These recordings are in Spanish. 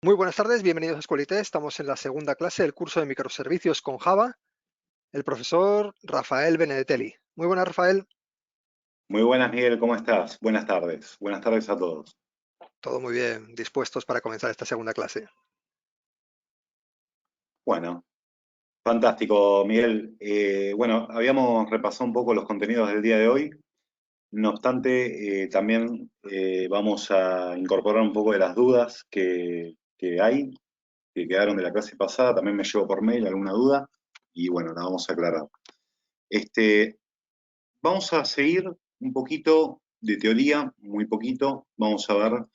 Muy buenas tardes, bienvenidos a Escuelite. Estamos en la segunda clase del curso de microservicios con Java, el profesor Rafael Benedetelli. Muy buenas, Rafael. Muy buenas, Miguel, ¿cómo estás? Buenas tardes. Buenas tardes a todos. Todo muy bien, dispuestos para comenzar esta segunda clase. Bueno, fantástico, Miguel. Bueno, habíamos repasado un poco los contenidos del día de hoy. No obstante, también vamos a incorporar un poco de las dudas que hay, que quedaron de la clase pasada. También me llegó por mail alguna duda y bueno, la vamos a aclarar. Este, Vamos a seguir un poquito de teoría, muy poquito. Vamos a ver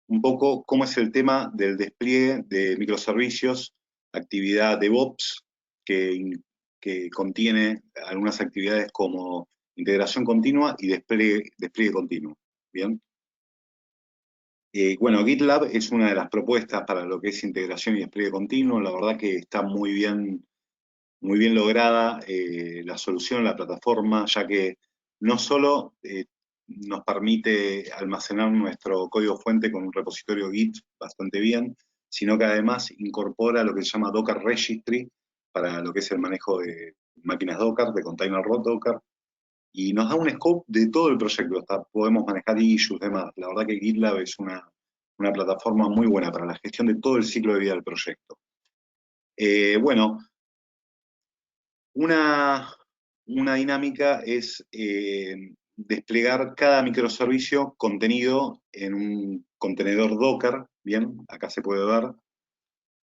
un poco cómo es el tema del despliegue de microservicios, actividad DevOps, que, que contiene algunas actividades como integración continua y despliegue continuo. Bien. Bueno, GitLab es una de las propuestas para lo que es integración y despliegue continuo. La verdad que está muy bien lograda la solución, la plataforma, ya que no solo nos permite almacenar nuestro código fuente con un repositorio Git bastante bien, sino que además incorpora lo que se llama Docker Registry para lo que es el manejo de máquinas Docker, de container Docker, y nos da un scope de todo el proyecto. Hasta podemos manejar issues, demás. La verdad que GitLab es una plataforma muy buena para la gestión de todo el ciclo de vida del proyecto. Bueno, una dinámica es desplegar cada microservicio contenido en un contenedor Docker, bien, acá se puede ver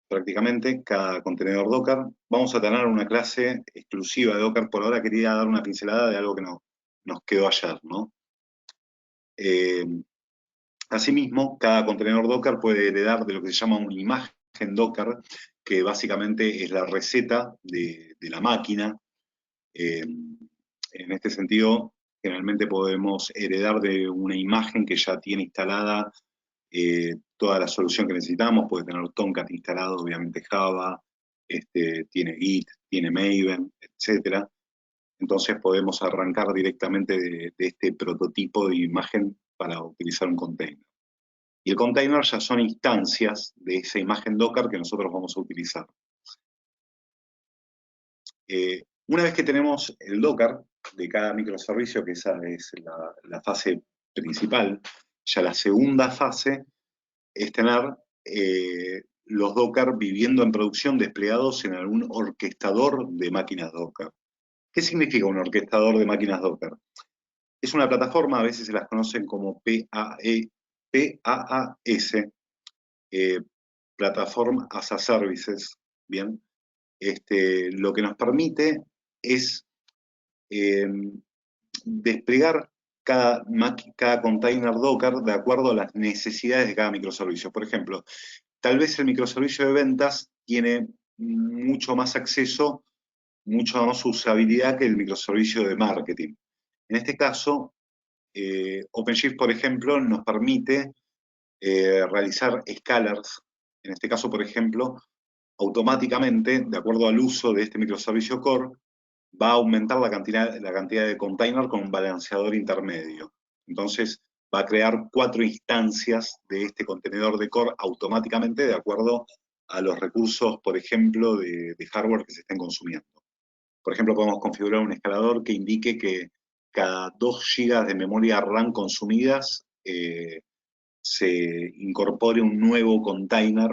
prácticamente cada contenedor Docker. Vamos a tener una clase exclusiva de Docker, por ahora quería dar una pincelada de algo que nos quedó ayer, ¿no? Eh, Asimismo, cada contenedor Docker puede heredar de lo que se llama una imagen Docker, que básicamente es la receta de la máquina. En este sentido, generalmente podemos heredar de una imagen que ya tiene instalada toda la solución que necesitamos. Puede tener Tomcat instalado, obviamente Java, tiene Git, tiene Maven, etc. Entonces podemos arrancar directamente de este prototipo de imagen para utilizar un container. Y el container ya son instancias de esa imagen Docker que nosotros vamos a utilizar. Una vez que tenemos el Docker de cada microservicio, que esa es la fase principal, ya la segunda fase es tener los Docker viviendo en producción desplegados en algún orquestador de máquinas Docker. ¿Qué significa un orquestador de máquinas Docker? Es una plataforma, a veces se las conocen como PaaS, Platform as a Services, ¿bien? Lo que nos permite es eh, desplegar cada container Docker de acuerdo a las necesidades de cada microservicio. Por ejemplo, tal vez el microservicio de ventas tiene mucho más acceso, mucho más usabilidad que el microservicio de marketing. En este caso, OpenShift, por ejemplo, nos permite realizar scalars. En este caso, por ejemplo, automáticamente, de acuerdo al uso de este microservicio core, va a aumentar la cantidad de container con un balanceador intermedio. Entonces, va a crear 4 instancias de este contenedor de core automáticamente de acuerdo a los recursos, por ejemplo, de hardware que se estén consumiendo. Por ejemplo, podemos configurar un escalador que indique que cada 2 GB de memoria RAM consumidas se incorpore un nuevo container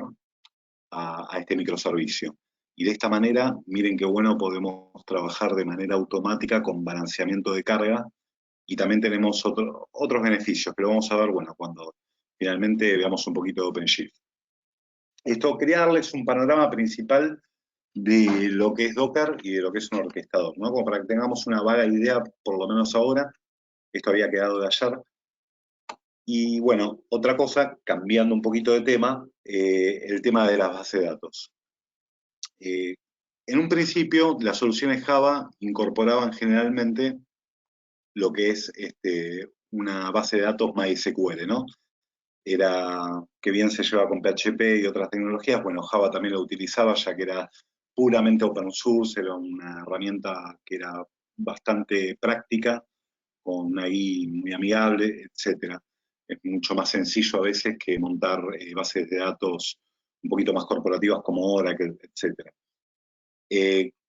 a este microservicio. Y de esta manera, miren qué bueno, podemos trabajar de manera automática con balanceamiento de carga y también tenemos otros beneficios, pero vamos a ver, bueno, cuando finalmente veamos un poquito de OpenShift. Esto quería darles un panorama principal de lo que es Docker y de lo que es un orquestador, ¿no? Como para que tengamos una vaga idea, por lo menos ahora. Esto había quedado de ayer. Y bueno, otra cosa, cambiando un poquito de tema, el tema de las bases de datos. Eh, en un principio, las soluciones Java incorporaban generalmente lo que es una base de datos MySQL, ¿no? Era que bien se lleva con PHP y otras tecnologías, bueno, Java también lo utilizaba ya que era puramente open source, era una herramienta que era bastante práctica, con una GUI muy amigable, etcétera. Es mucho más sencillo a veces que montar bases de datos un poquito más corporativas como Oracle, etc.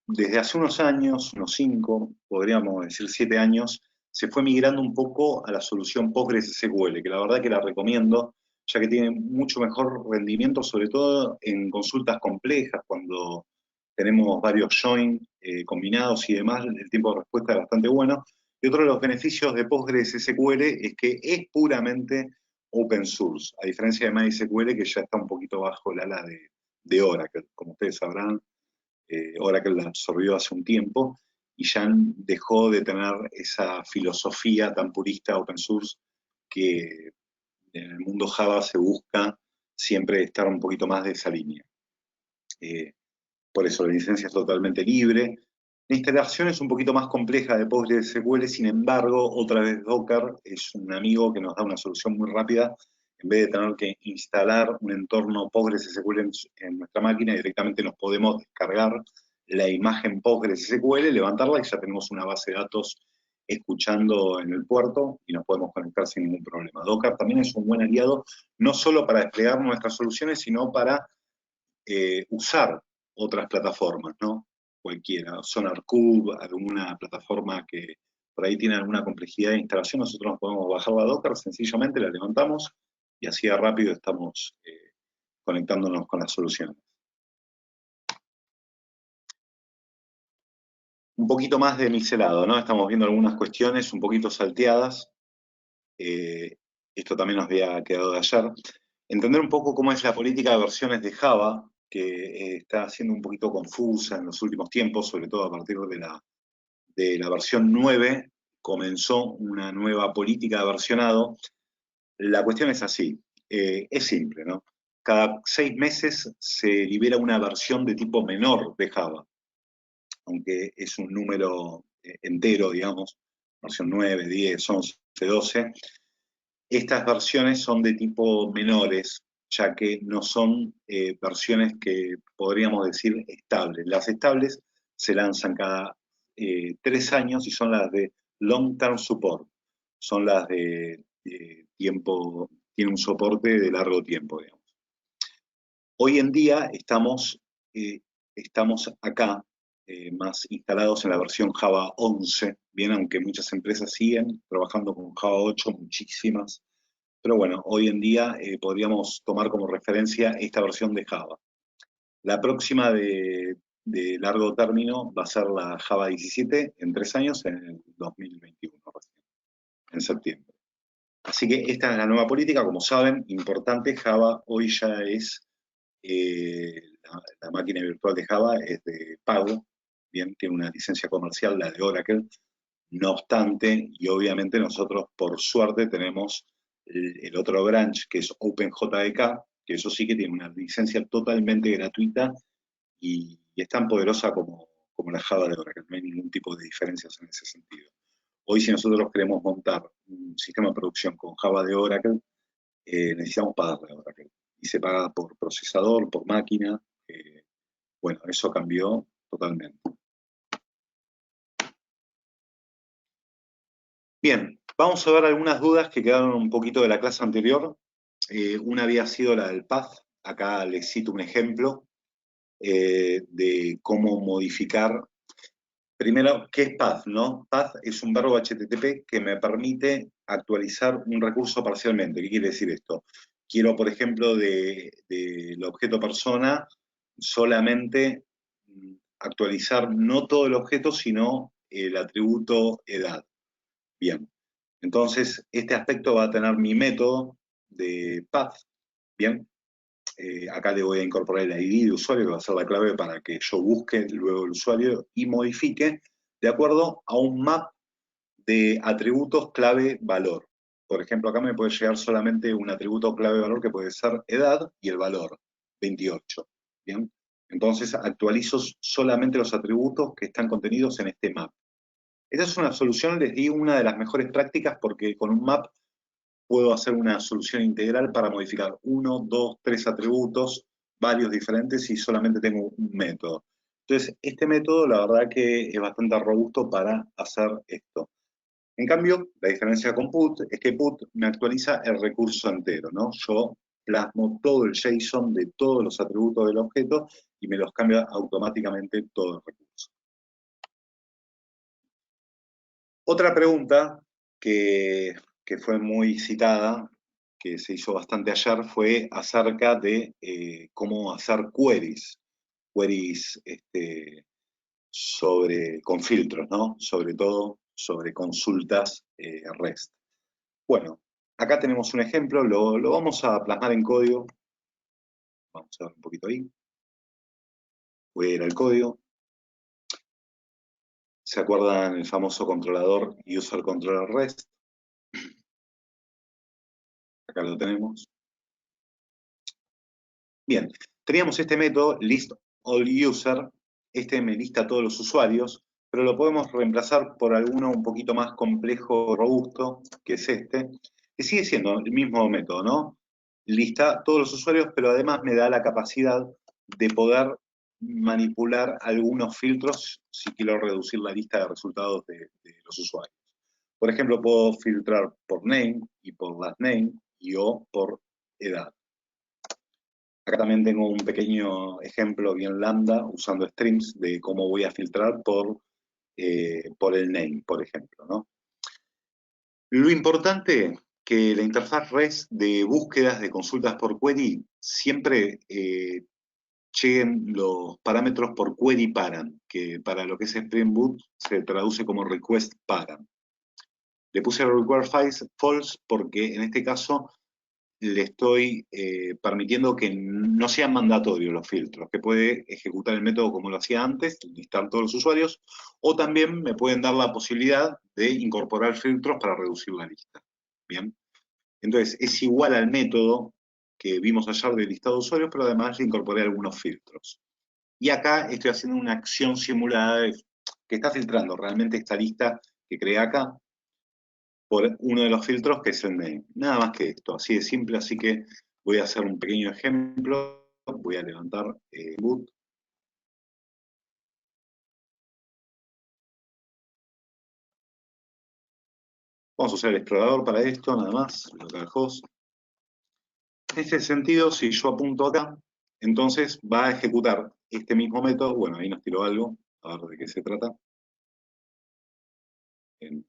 Desde hace unos años, unos 5, podríamos decir 7 años, se fue migrando un poco a la solución PostgreSQL, que la verdad que la recomiendo, ya que tiene mucho mejor rendimiento, sobre todo en consultas complejas, cuando tenemos varios join combinados y demás, el tiempo de respuesta es bastante bueno. Y otro de los beneficios de PostgreSQL es que es puramente open source, a diferencia de MySQL, que ya está un poquito bajo el ala de Oracle. Como ustedes sabrán, Oracle la absorbió hace un tiempo y ya dejó de tener esa filosofía tan purista open source que en el mundo Java se busca siempre estar un poquito más de esa línea. Por eso la licencia es totalmente libre. La instalación es un poquito más compleja de PostgreSQL, sin embargo, otra vez Docker es un amigo que nos da una solución muy rápida. En vez de tener que instalar un entorno PostgreSQL en nuestra máquina, directamente nos podemos descargar la imagen PostgreSQL, levantarla y ya tenemos una base de datos escuchando en el puerto y nos podemos conectar sin ningún problema. Docker también es un buen aliado, no solo para desplegar nuestras soluciones, sino para usar otras plataformas, ¿no? Cualquiera, SonarCube, alguna plataforma que por ahí tiene alguna complejidad de instalación, nosotros nos podemos bajar la Docker, sencillamente la levantamos y así de rápido estamos conectándonos con las soluciones. Un poquito más de micelado, ¿no? Estamos viendo algunas cuestiones un poquito salteadas. Esto también nos había quedado de ayer. Entender un poco cómo es la política de versiones de Java, que está siendo un poquito confusa en los últimos tiempos, sobre todo a partir de la versión 9, comenzó una nueva política de versionado. La cuestión es así, es simple, ¿no? Cada 6 meses se libera una versión de tipo menor de Java, aunque es un número entero, digamos, versión 9, 10, 11, 12. Estas versiones son de tipo menores, ya que no son versiones que podríamos decir estables. Las estables se lanzan cada 3 años y son las de Long Term Support. Son las de tiempo, tiene un soporte de largo tiempo, digamos. Hoy en día estamos acá, más instalados en la versión Java 11, bien, aunque muchas empresas siguen trabajando con Java 8, muchísimas. Pero bueno, hoy en día podríamos tomar como referencia esta versión de Java. La próxima de largo término va a ser la Java 17 en 3 años, en el 2021, en septiembre. Así que esta es la nueva política, como saben, importante. Java hoy ya es, la máquina virtual de Java es de pago, bien, tiene una licencia comercial, la de Oracle. No obstante, y obviamente nosotros por suerte tenemos el otro branch que es OpenJDK, que eso sí que tiene una licencia totalmente gratuita y es tan poderosa como la Java de Oracle, no hay ningún tipo de diferencias en ese sentido. Hoy si nosotros queremos montar un sistema de producción con Java de Oracle, necesitamos pagarle a Oracle. Y se paga por procesador, por máquina. Bueno, eso cambió totalmente. Bien, vamos a ver algunas dudas que quedaron un poquito de la clase anterior. Una había sido la del path. Acá les cito un ejemplo de cómo modificar. Primero, ¿qué es path? ¿No? Path es un verbo HTTP que me permite actualizar un recurso parcialmente. ¿Qué quiere decir esto? Quiero, por ejemplo, del objeto persona solamente actualizar no todo el objeto, sino el atributo edad. Bien, entonces este aspecto va a tener mi método de path. Bien, acá le voy a incorporar el ID de usuario, que va a ser la clave para que yo busque luego el usuario y modifique de acuerdo a un map de atributos clave-valor. Por ejemplo, acá me puede llegar solamente un atributo clave-valor que puede ser edad y el valor, 28. ¿Bien? Entonces actualizo solamente los atributos que están contenidos en este map. Esta es una solución, les di, una de las mejores prácticas porque con un map puedo hacer una solución integral para modificar 1, 2, 3 atributos, varios diferentes y solamente tengo un método. Entonces, este método la verdad que es bastante robusto para hacer esto. En cambio, la diferencia con put es que put me actualiza el recurso entero, ¿no? Yo plasmo todo el JSON de todos los atributos del objeto y me los cambia automáticamente todo el recurso. Otra pregunta que fue muy citada, que se hizo bastante ayer, fue acerca de cómo hacer queries con filtros, ¿no? Sobre todo sobre consultas REST. Bueno, acá tenemos un ejemplo, lo vamos a plasmar en código. Vamos a ver un poquito ahí. Voy a ir al código. ¿Se acuerdan el famoso controlador User Controller REST? Acá lo tenemos. Bien, teníamos este método listAllUser. Este me lista a todos los usuarios, pero lo podemos reemplazar por alguno un poquito más complejo, robusto, que es este, que sigue siendo el mismo método, ¿no? Lista todos los usuarios, pero además me da la capacidad de poder manipular algunos filtros si quiero reducir la lista de resultados de los usuarios. Por ejemplo, puedo filtrar por name y por last name y o por edad. Acá también tengo un pequeño ejemplo bien lambda usando streams de cómo voy a filtrar por el name, por ejemplo, ¿no? Lo importante que la interfaz REST de búsquedas de consultas por query siempre lleguen los parámetros por query param, que para lo que es Spring Boot se traduce como request param. Le puse require false porque en este caso le estoy permitiendo que no sean mandatorios los filtros, que puede ejecutar el método como lo hacía antes, listar todos los usuarios, o también me pueden dar la posibilidad de incorporar filtros para reducir la lista. Bien, entonces es igual al método que vimos ayer de listado de usuarios, pero además le incorporé algunos filtros. Y acá estoy haciendo una acción simulada que está filtrando realmente esta lista que creé acá, por uno de los filtros que es el name. Nada más que esto, así de simple, así que voy a hacer un pequeño ejemplo. Voy a levantar boot. Vamos a usar el explorador para esto, nada más, localhost. En este sentido, si yo apunto acá, entonces va a ejecutar este mismo método. Bueno, ahí nos tiró algo, a ver de qué se trata. Bien.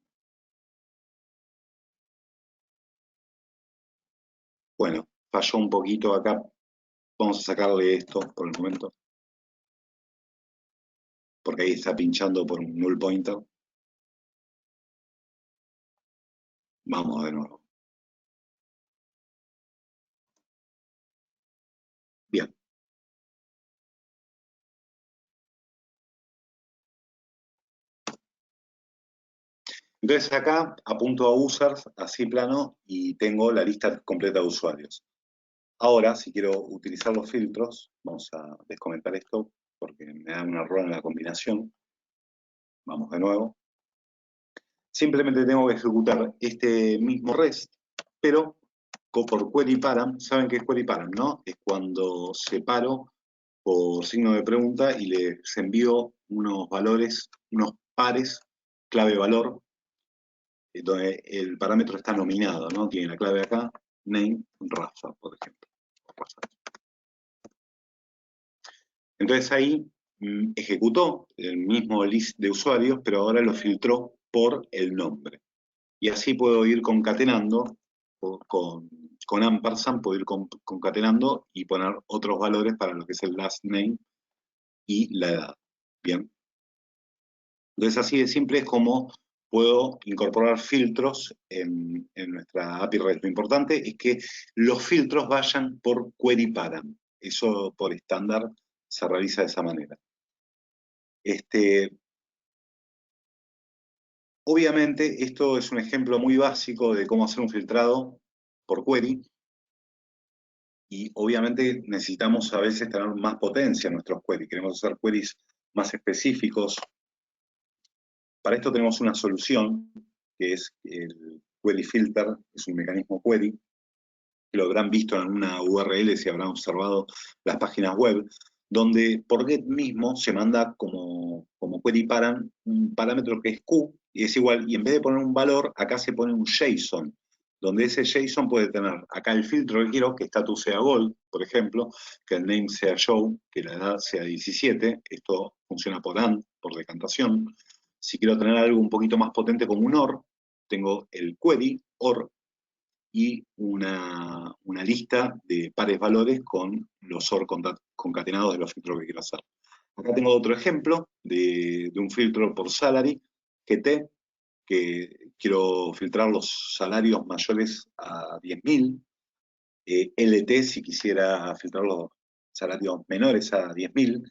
Bueno, falló un poquito acá. Vamos a sacarle esto por el momento. Porque ahí está pinchando por un null pointer. Vamos de nuevo. Bien. Entonces acá apunto a users, así plano, y tengo la lista completa de usuarios. Ahora, si quiero utilizar los filtros, vamos a descomentar esto porque me da un error en la combinación. Vamos de nuevo. Simplemente tengo que ejecutar este mismo REST, pero por query param. ¿Saben qué es query param, no? Es cuando separo por signo de pregunta y les envío unos valores, unos pares, clave valor, donde el parámetro está nominado, ¿no? Tiene la clave acá, name, Rafa, por ejemplo. Entonces ahí ejecutó el mismo list de usuarios, pero ahora lo filtró por el nombre. Y así puedo ir concatenando, con ampersand, puedo ir concatenando y poner otros valores para lo que es el last name y la edad. Bien. Entonces así de simple es como puedo incorporar filtros en nuestra API REST. Lo importante es que los filtros vayan por query param. Eso por estándar se realiza de esa manera. Obviamente esto es un ejemplo muy básico de cómo hacer un filtrado por query. Y obviamente necesitamos a veces tener más potencia en nuestros queries. Queremos hacer queries más específicos. Para esto tenemos una solución, que es el query filter, es un mecanismo query, que lo habrán visto en una URL si habrán observado las páginas web, donde por get mismo se manda como query param un parámetro que es Q, y es igual, y en vez de poner un valor, acá se pone un JSON. donde ese JSON puede tener acá el filtro que quiero, que status sea gold, por ejemplo, que el name sea show, que la edad sea 17, esto funciona por AND, por decantación. Si quiero tener algo un poquito más potente como un OR, tengo el query, OR, y una lista de pares valores con los OR concatenados de los filtros que quiero hacer. Acá tengo otro ejemplo de un filtro por salary, GT, que quiero filtrar los salarios mayores a 10.000, LT si quisiera filtrar los salarios menores a 10.000,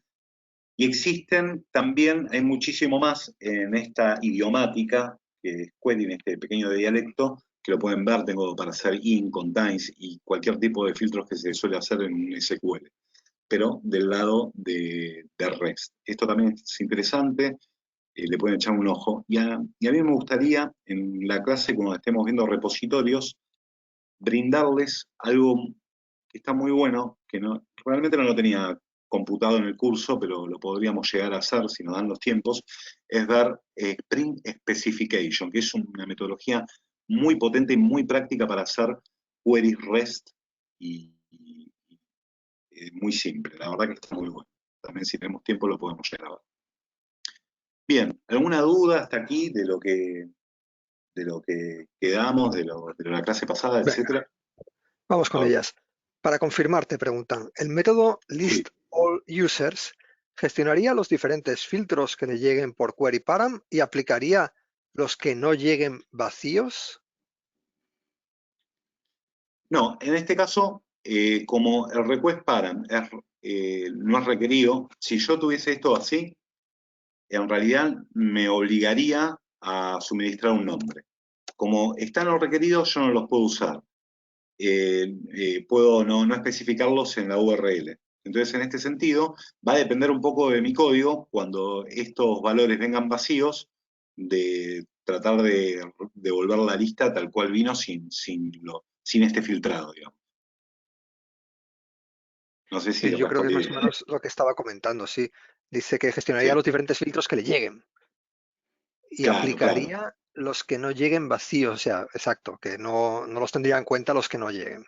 y existen también, hay muchísimo más en esta idiomática, que es Query, en este pequeño dialecto, que lo pueden ver, tengo para hacer in, contains y cualquier tipo de filtros que se suele hacer en un SQL, pero del lado de REST. Esto también es interesante, le pueden echar un ojo. Y a mí me gustaría, en la clase, cuando estemos viendo repositorios, brindarles algo que está muy bueno, que no, realmente no lo tenía computado en el curso, pero lo podríamos llegar a hacer si nos dan los tiempos, es ver Spring Specification, que es una metodología muy potente y muy práctica para hacer queries REST y muy simple. La verdad que está muy bueno. También si tenemos tiempo lo podemos llegar a ver. Bien, ¿alguna duda hasta aquí de lo que quedamos, de la clase pasada, Venga, etcétera? vamos A con ver, ellas. Para confirmar, te preguntan, ¿el método sí. list all users gestionaría los diferentes filtros que le lleguen por query param y aplicaría los que no lleguen vacíos? No, en este caso, como el request param no es requerido, si yo tuviese esto así, en realidad me obligaría a suministrar un nombre. Como están los requeridos, yo no los puedo usar. Puedo no especificarlos en la URL. Entonces, en este sentido, va a depender un poco de mi código, cuando estos valores vengan vacíos, de tratar de devolver la lista tal cual vino sin este filtrado, digamos. No sé si Yo creo que es respondí más o bien. menos lo que estaba comentando, sí. Dice que gestionaría Sí, los diferentes filtros que le lleguen y claro, claro. aplicaría los que no lleguen vacíos, o sea, exacto, que no los tendría en cuenta los que no lleguen.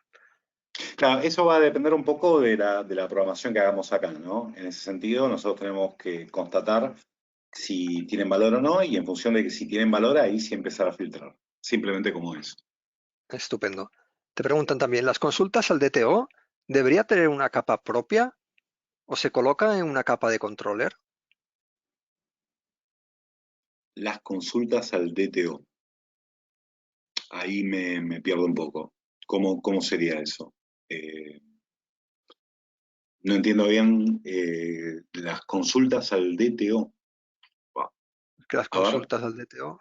Claro, eso va a depender un poco de la programación que hagamos acá, ¿no? En ese sentido, nosotros tenemos que constatar si tienen valor o no, y en función de que si tienen valor, ahí sí empezar a filtrar. Simplemente como eso. Estupendo. Te preguntan también, ¿las consultas al DTO debería tener una capa propia o se coloca en una capa de controller? Las consultas al DTO. Ahí me pierdo un poco. ¿Cómo sería eso? Eh, no entiendo bien las consultas al DTO. Buah, Que las a ver. consultas al DTO,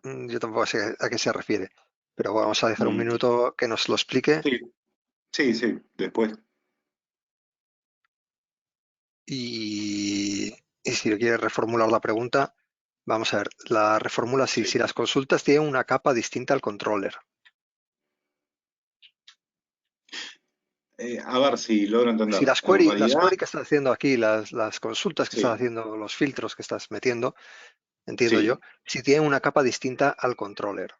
yo tampoco sé a qué se refiere, pero vamos a dejar un Mm, minuto que nos lo explique sí, sí, sí, después. y si quiere reformular la pregunta, vamos a ver, la reformula así, Sí. si las consultas tienen una capa distinta al controller. A ver si logro entender. Si En las realidad, query que estás haciendo aquí, las consultas que estás sí. haciendo, los filtros que estás metiendo, entiendo yo, Sí. si tienen una capa distinta al controller.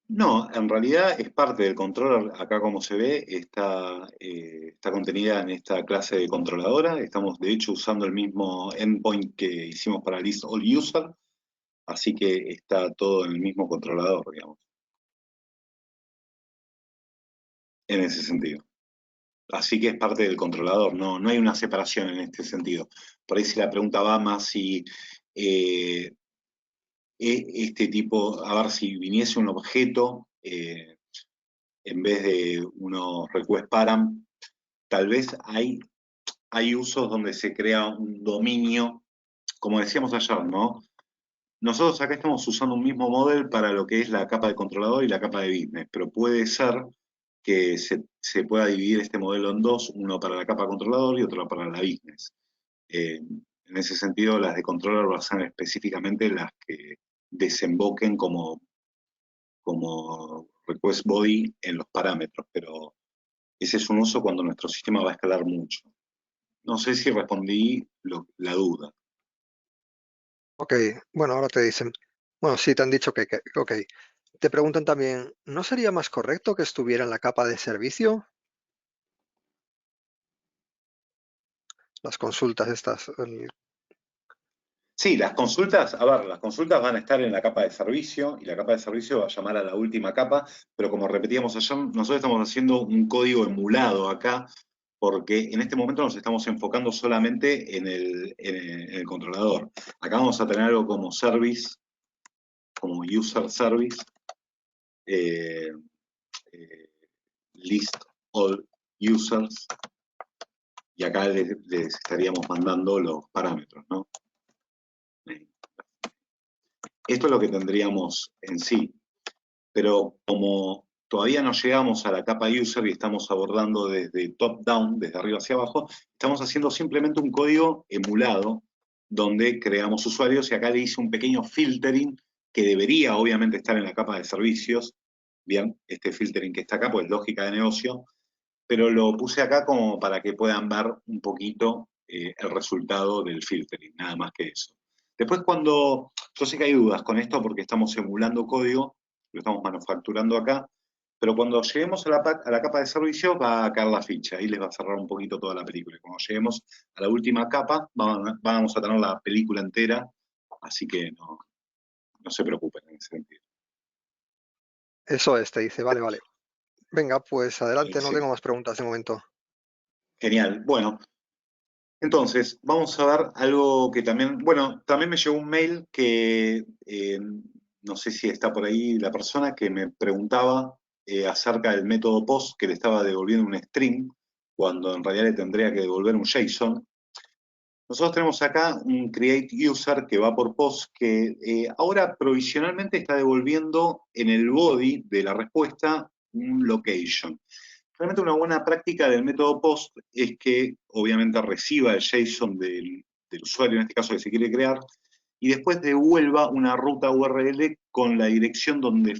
No, en realidad es parte del controller. Acá como se ve, está contenida en esta clase de controladora. Estamos de hecho usando el mismo endpoint que hicimos para list all user, así que está todo en el mismo controlador, digamos, en ese sentido. Así que es parte del controlador, no hay una separación en este sentido. Por ahí si la pregunta va más si eh, este tipo, a ver si viniese un objeto en vez de unos request param, tal vez hay usos donde se crea un dominio, como decíamos ayer, ¿no? Nosotros acá estamos usando un mismo modelo para lo que es la capa de controlador y la capa de business, pero puede ser que se pueda dividir este modelo en dos, uno para la capa controlador y otro para la business. En ese sentido, las de controller van a ser específicamente las que desemboquen como request body en los parámetros, pero ese es un uso cuando nuestro sistema va a escalar mucho. No sé si respondí la duda. Ok, bueno, ahora te dicen. Bueno, sí, te han dicho que ok. Te preguntan también, ¿no sería más correcto que estuviera en la capa de servicio? Las consultas estas. Sí, las consultas, a ver, las consultas van a estar en la capa de servicio y la capa de servicio va a llamar a la última capa, pero como repetíamos ayer, nosotros estamos haciendo un código emulado acá porque en este momento nos estamos enfocando solamente en el controlador. Acá vamos a tener algo como service, como user service, eh, eh, list all users, y acá les estaríamos mandando los parámetros, ¿no? Esto es lo que tendríamos en sí, pero como todavía no llegamos a la capa user y estamos abordando desde top down, desde arriba hacia abajo, estamos haciendo simplemente un código emulado donde creamos usuarios y acá le hice un pequeño filtering que debería obviamente estar en la capa de servicios. Bien, este filtering que está acá, pues lógica de negocio, pero lo puse acá como para que puedan ver un poquito el resultado del filtering, nada más que eso. Después yo sé que hay dudas con esto porque estamos emulando código, lo estamos manufacturando acá, pero cuando lleguemos a la capa de servicio va a caer la ficha, ahí les va a cerrar un poquito toda la película. Cuando lleguemos a la última capa vamos a tener la película entera, así que no se preocupen en ese sentido. Eso es, te dice, vale, vale. Venga, pues adelante, no Sí, tengo más preguntas de momento. genial. Bueno, entonces, vamos a ver algo que también, bueno, también me llegó un mail que no sé si está por ahí la persona que me preguntaba acerca del método POST que le estaba devolviendo un string cuando en realidad le tendría que devolver un JSON. Nosotros tenemos acá un create user que va por POST que ahora provisionalmente está devolviendo en el body de la respuesta un location. Realmente una buena práctica del método POST es que obviamente reciba el JSON del usuario, en este caso que se quiere crear, y después devuelva una ruta URL con la dirección donde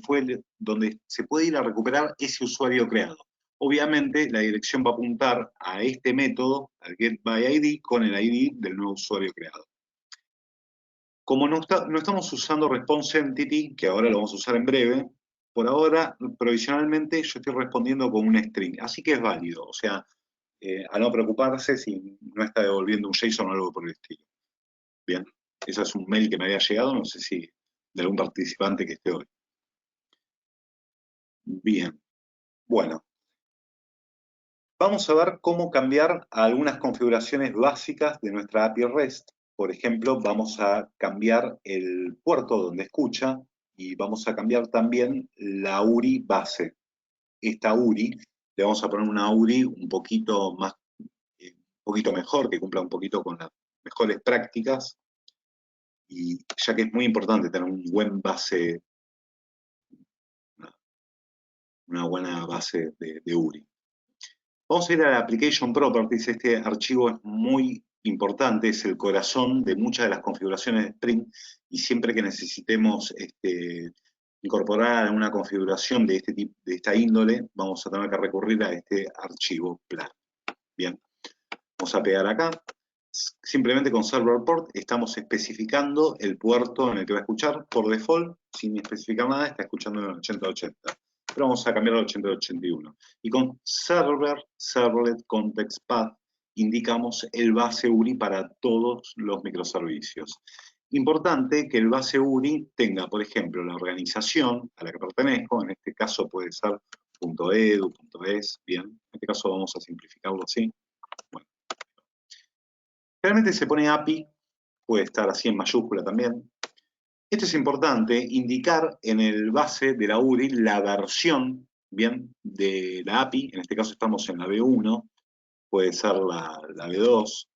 se puede ir a recuperar ese usuario creado. Obviamente la dirección va a apuntar a este método, al getById, con el ID del nuevo usuario creado. Como no estamos usando response entity, que ahora lo vamos a usar en breve, por ahora, provisionalmente, yo estoy respondiendo con un string, así que es válido, o sea, a no preocuparse si no está devolviendo un JSON o algo por el estilo. Bien, eso es un mail que me había llegado, no sé si de algún participante que esté hoy. Bien, bueno, vamos a ver cómo cambiar algunas configuraciones básicas de nuestra API REST. Por ejemplo, vamos a cambiar el puerto donde escucha y vamos a cambiar también la URI base. Esta URI, le vamos a poner una URI un poquito más, un poquito mejor, que cumpla un poquito con las mejores prácticas, y ya que es muy importante tener un buen base, una buena base de URI. Vamos a ir a la Application Properties. Este archivo es muy importante, es el corazón de muchas de las configuraciones de Spring, y siempre que necesitemos incorporar alguna configuración de este tipo, de esta índole, vamos a tener que recurrir a este archivo plan. Bien, vamos a pegar acá. Simplemente con server port estamos especificando el puerto en el que va a escuchar. Por default, sin especificar nada, está escuchando en el 8080. Pero vamos a cambiar al 8081. Y con servlet context path indicamos el base URI para todos los microservicios. Importante que el base URI tenga, por ejemplo, la organización a la que pertenezco, en este caso puede ser .edu, .es, bien, en este caso vamos a simplificarlo así. Bueno, realmente se pone API, puede estar así en mayúscula también. Esto es importante, indicar en el base de la URI la versión, bien, de la API, en este caso estamos en la V1, puede ser la V2,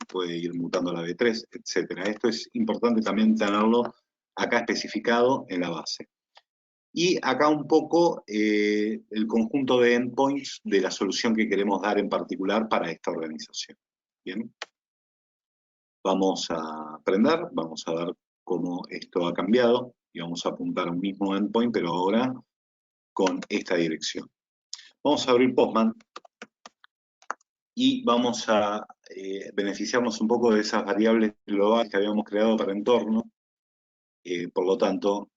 puede ir mutando a la V3, etc. Esto es importante también tenerlo acá especificado en la base. Y acá un poco el conjunto de endpoints de la solución que queremos dar en particular para esta organización. Bien. Vamos a aprender, vamos a ver cómo esto ha cambiado y vamos a apuntar a un mismo endpoint, pero ahora con esta dirección. Vamos a abrir Postman. y vamos a beneficiarnos un poco de esas variables globales que habíamos creado para entorno. Por lo tanto,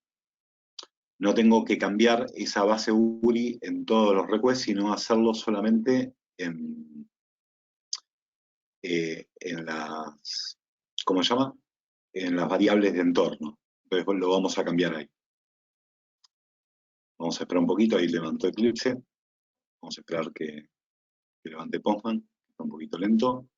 no tengo que cambiar esa base URI en todos los requests, sino hacerlo solamente en las, ¿cómo se llama? En las variables de entorno. Entonces lo vamos a cambiar ahí. Vamos a esperar un poquito, ahí levantó Eclipse. Vamos a esperar que levante Postman, está un poquito lento.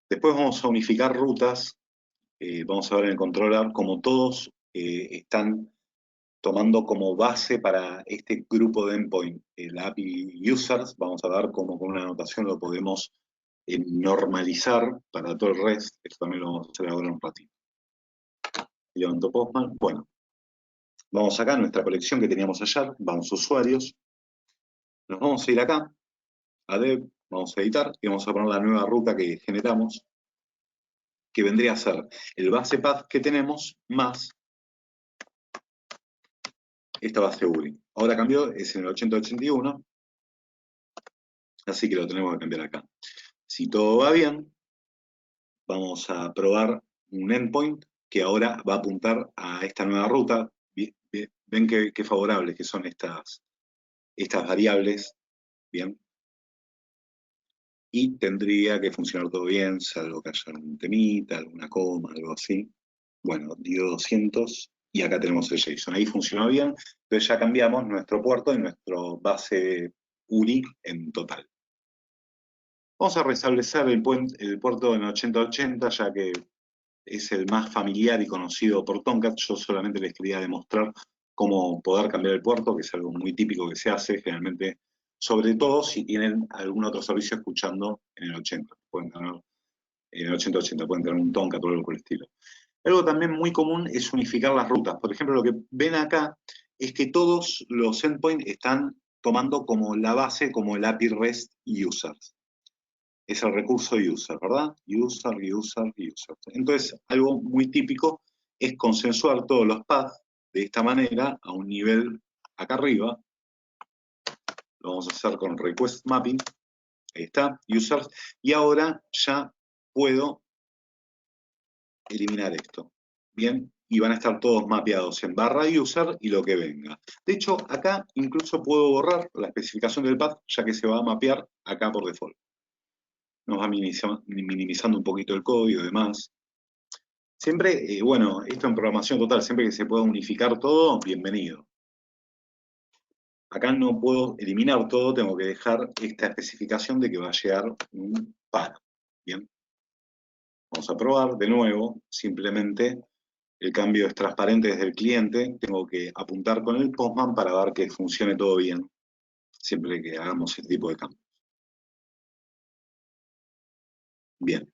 Después vamos a unificar rutas. Vamos a ver en el controller como todos están tomando como base para este grupo de endpoint la API users. Vamos a ver cómo con una anotación lo podemos normalizar para todo el resto. Esto también lo vamos a hacer ahora un ratito. Levantó Postman. Bueno, vamos acá a nuestra colección que teníamos ayer. Vamos a usuarios. Nos vamos a ir acá, a dev, vamos a editar y vamos a poner la nueva ruta que generamos, que vendría a ser el base path que tenemos más esta base URI. Ahora cambió, es en el 8081, así que lo tenemos que cambiar acá. Si todo va bien, vamos a probar un endpoint que ahora va a apuntar a esta nueva ruta. Ven qué favorables que son estas variables, ¿bien? Y tendría que funcionar todo bien, salvo que haya algún temita, alguna coma, algo así. Bueno, dio 200 y acá tenemos el JSON. Ahí funcionó bien, entonces ya cambiamos nuestro puerto y nuestro base URI en total. Vamos a restablecer el puerto en 8080, ya que es el más familiar y conocido por Tomcat. Yo solamente les quería demostrar cómo poder cambiar el puerto, que es algo muy típico que se hace, generalmente, sobre todo si tienen algún otro servicio escuchando en el 80. Pueden tener, en el 8080 pueden tener un Tomcat o algo por el estilo. Algo también muy común es unificar las rutas. Por ejemplo, lo que ven acá es que todos los endpoints están tomando como la base, como el API REST users. Es el recurso user, ¿verdad? User. Entonces, algo muy típico es consensuar todos los paths de esta manera a un nivel acá arriba. Lo vamos a hacer con request mapping. Ahí está, users. Y ahora ya puedo eliminar esto. Bien, y van a estar todos mapeados en barra user y lo que venga. De hecho, acá incluso puedo borrar la especificación del path, ya que se va a mapear acá por default. Nos va minimizando un poquito el código y demás. Siempre, bueno, esto en programación total, siempre que se pueda unificar todo, bienvenido. Acá no puedo eliminar todo, tengo que dejar esta especificación de que va a llegar un paro. Bien. Vamos a probar de nuevo, simplemente el cambio es transparente desde el cliente, tengo que apuntar con el Postman para ver que funcione todo bien, siempre que hagamos este tipo de cambios. Bien.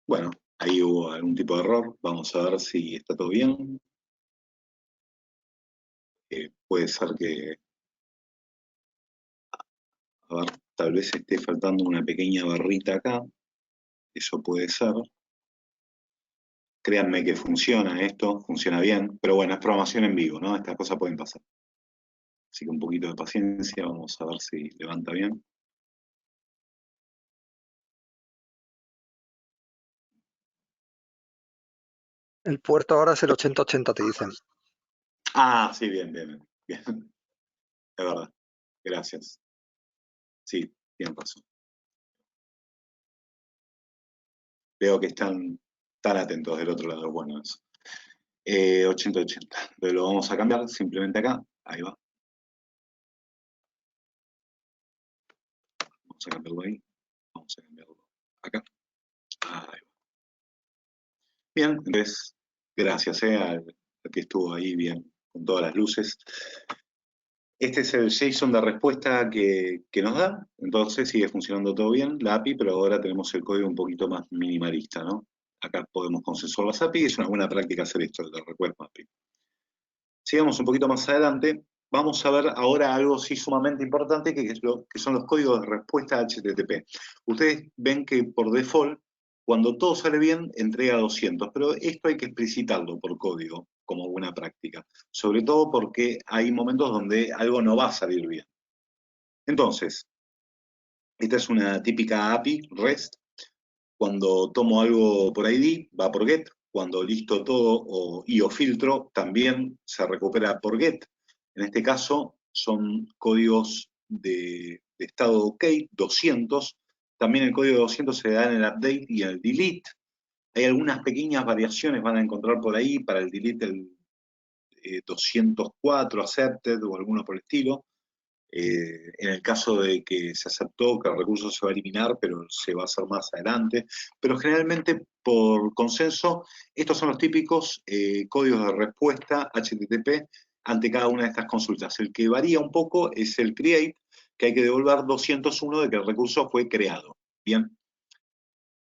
Bueno, ahí hubo algún tipo de error, vamos a ver si está todo bien. Puede ser que, a ver, tal vez esté faltando una pequeña barrita acá, eso puede ser. Créanme que funciona esto, funciona bien, pero bueno, es programación en vivo, ¿no? Estas cosas pueden pasar. Así que un poquito de paciencia, vamos a ver si levanta bien. El puerto ahora es el 8080, te dicen. Ah, sí, bien. Es verdad. Gracias. Sí, tienen razón. Veo que están tan atentos del otro lado. Bueno, eso. 8080. Entonces lo vamos a cambiar simplemente acá. Ahí va. Vamos a cambiarlo ahí. Vamos a cambiarlo acá. Ahí va. Bien, entonces, gracias al que estuvo ahí bien con todas las luces. Este es el JSON de respuesta que nos da, entonces sigue funcionando todo bien, la API, pero ahora tenemos el código un poquito más minimalista, ¿no? Acá podemos consensuar las API, es una buena práctica hacer esto, el request mapping. Sigamos un poquito más adelante, vamos a ver ahora algo sí sumamente importante, que son los códigos de respuesta HTTP. Ustedes ven que por default, Cuando todo sale bien, entrega 200, pero esto hay que explicitarlo por código, como buena práctica. Sobre todo porque hay momentos donde algo no va a salir bien. Entonces, esta es una típica API REST. Cuando tomo algo por ID, va por GET. Cuando listo todo y o filtro, también se recupera por GET. En este caso, son códigos de estado OK, 200. También el código 200 se da en el update y en el delete. Hay algunas pequeñas variaciones, van a encontrar por ahí, para el delete el 204 accepted o alguno por el estilo. En el caso de que se aceptó que el recurso se va a eliminar, pero se va a hacer más adelante. Pero generalmente, por consenso, estos son los típicos códigos de respuesta HTTP ante cada una de estas consultas. El que varía un poco es el create, que hay que devolver 201 de que el recurso fue creado. Bien.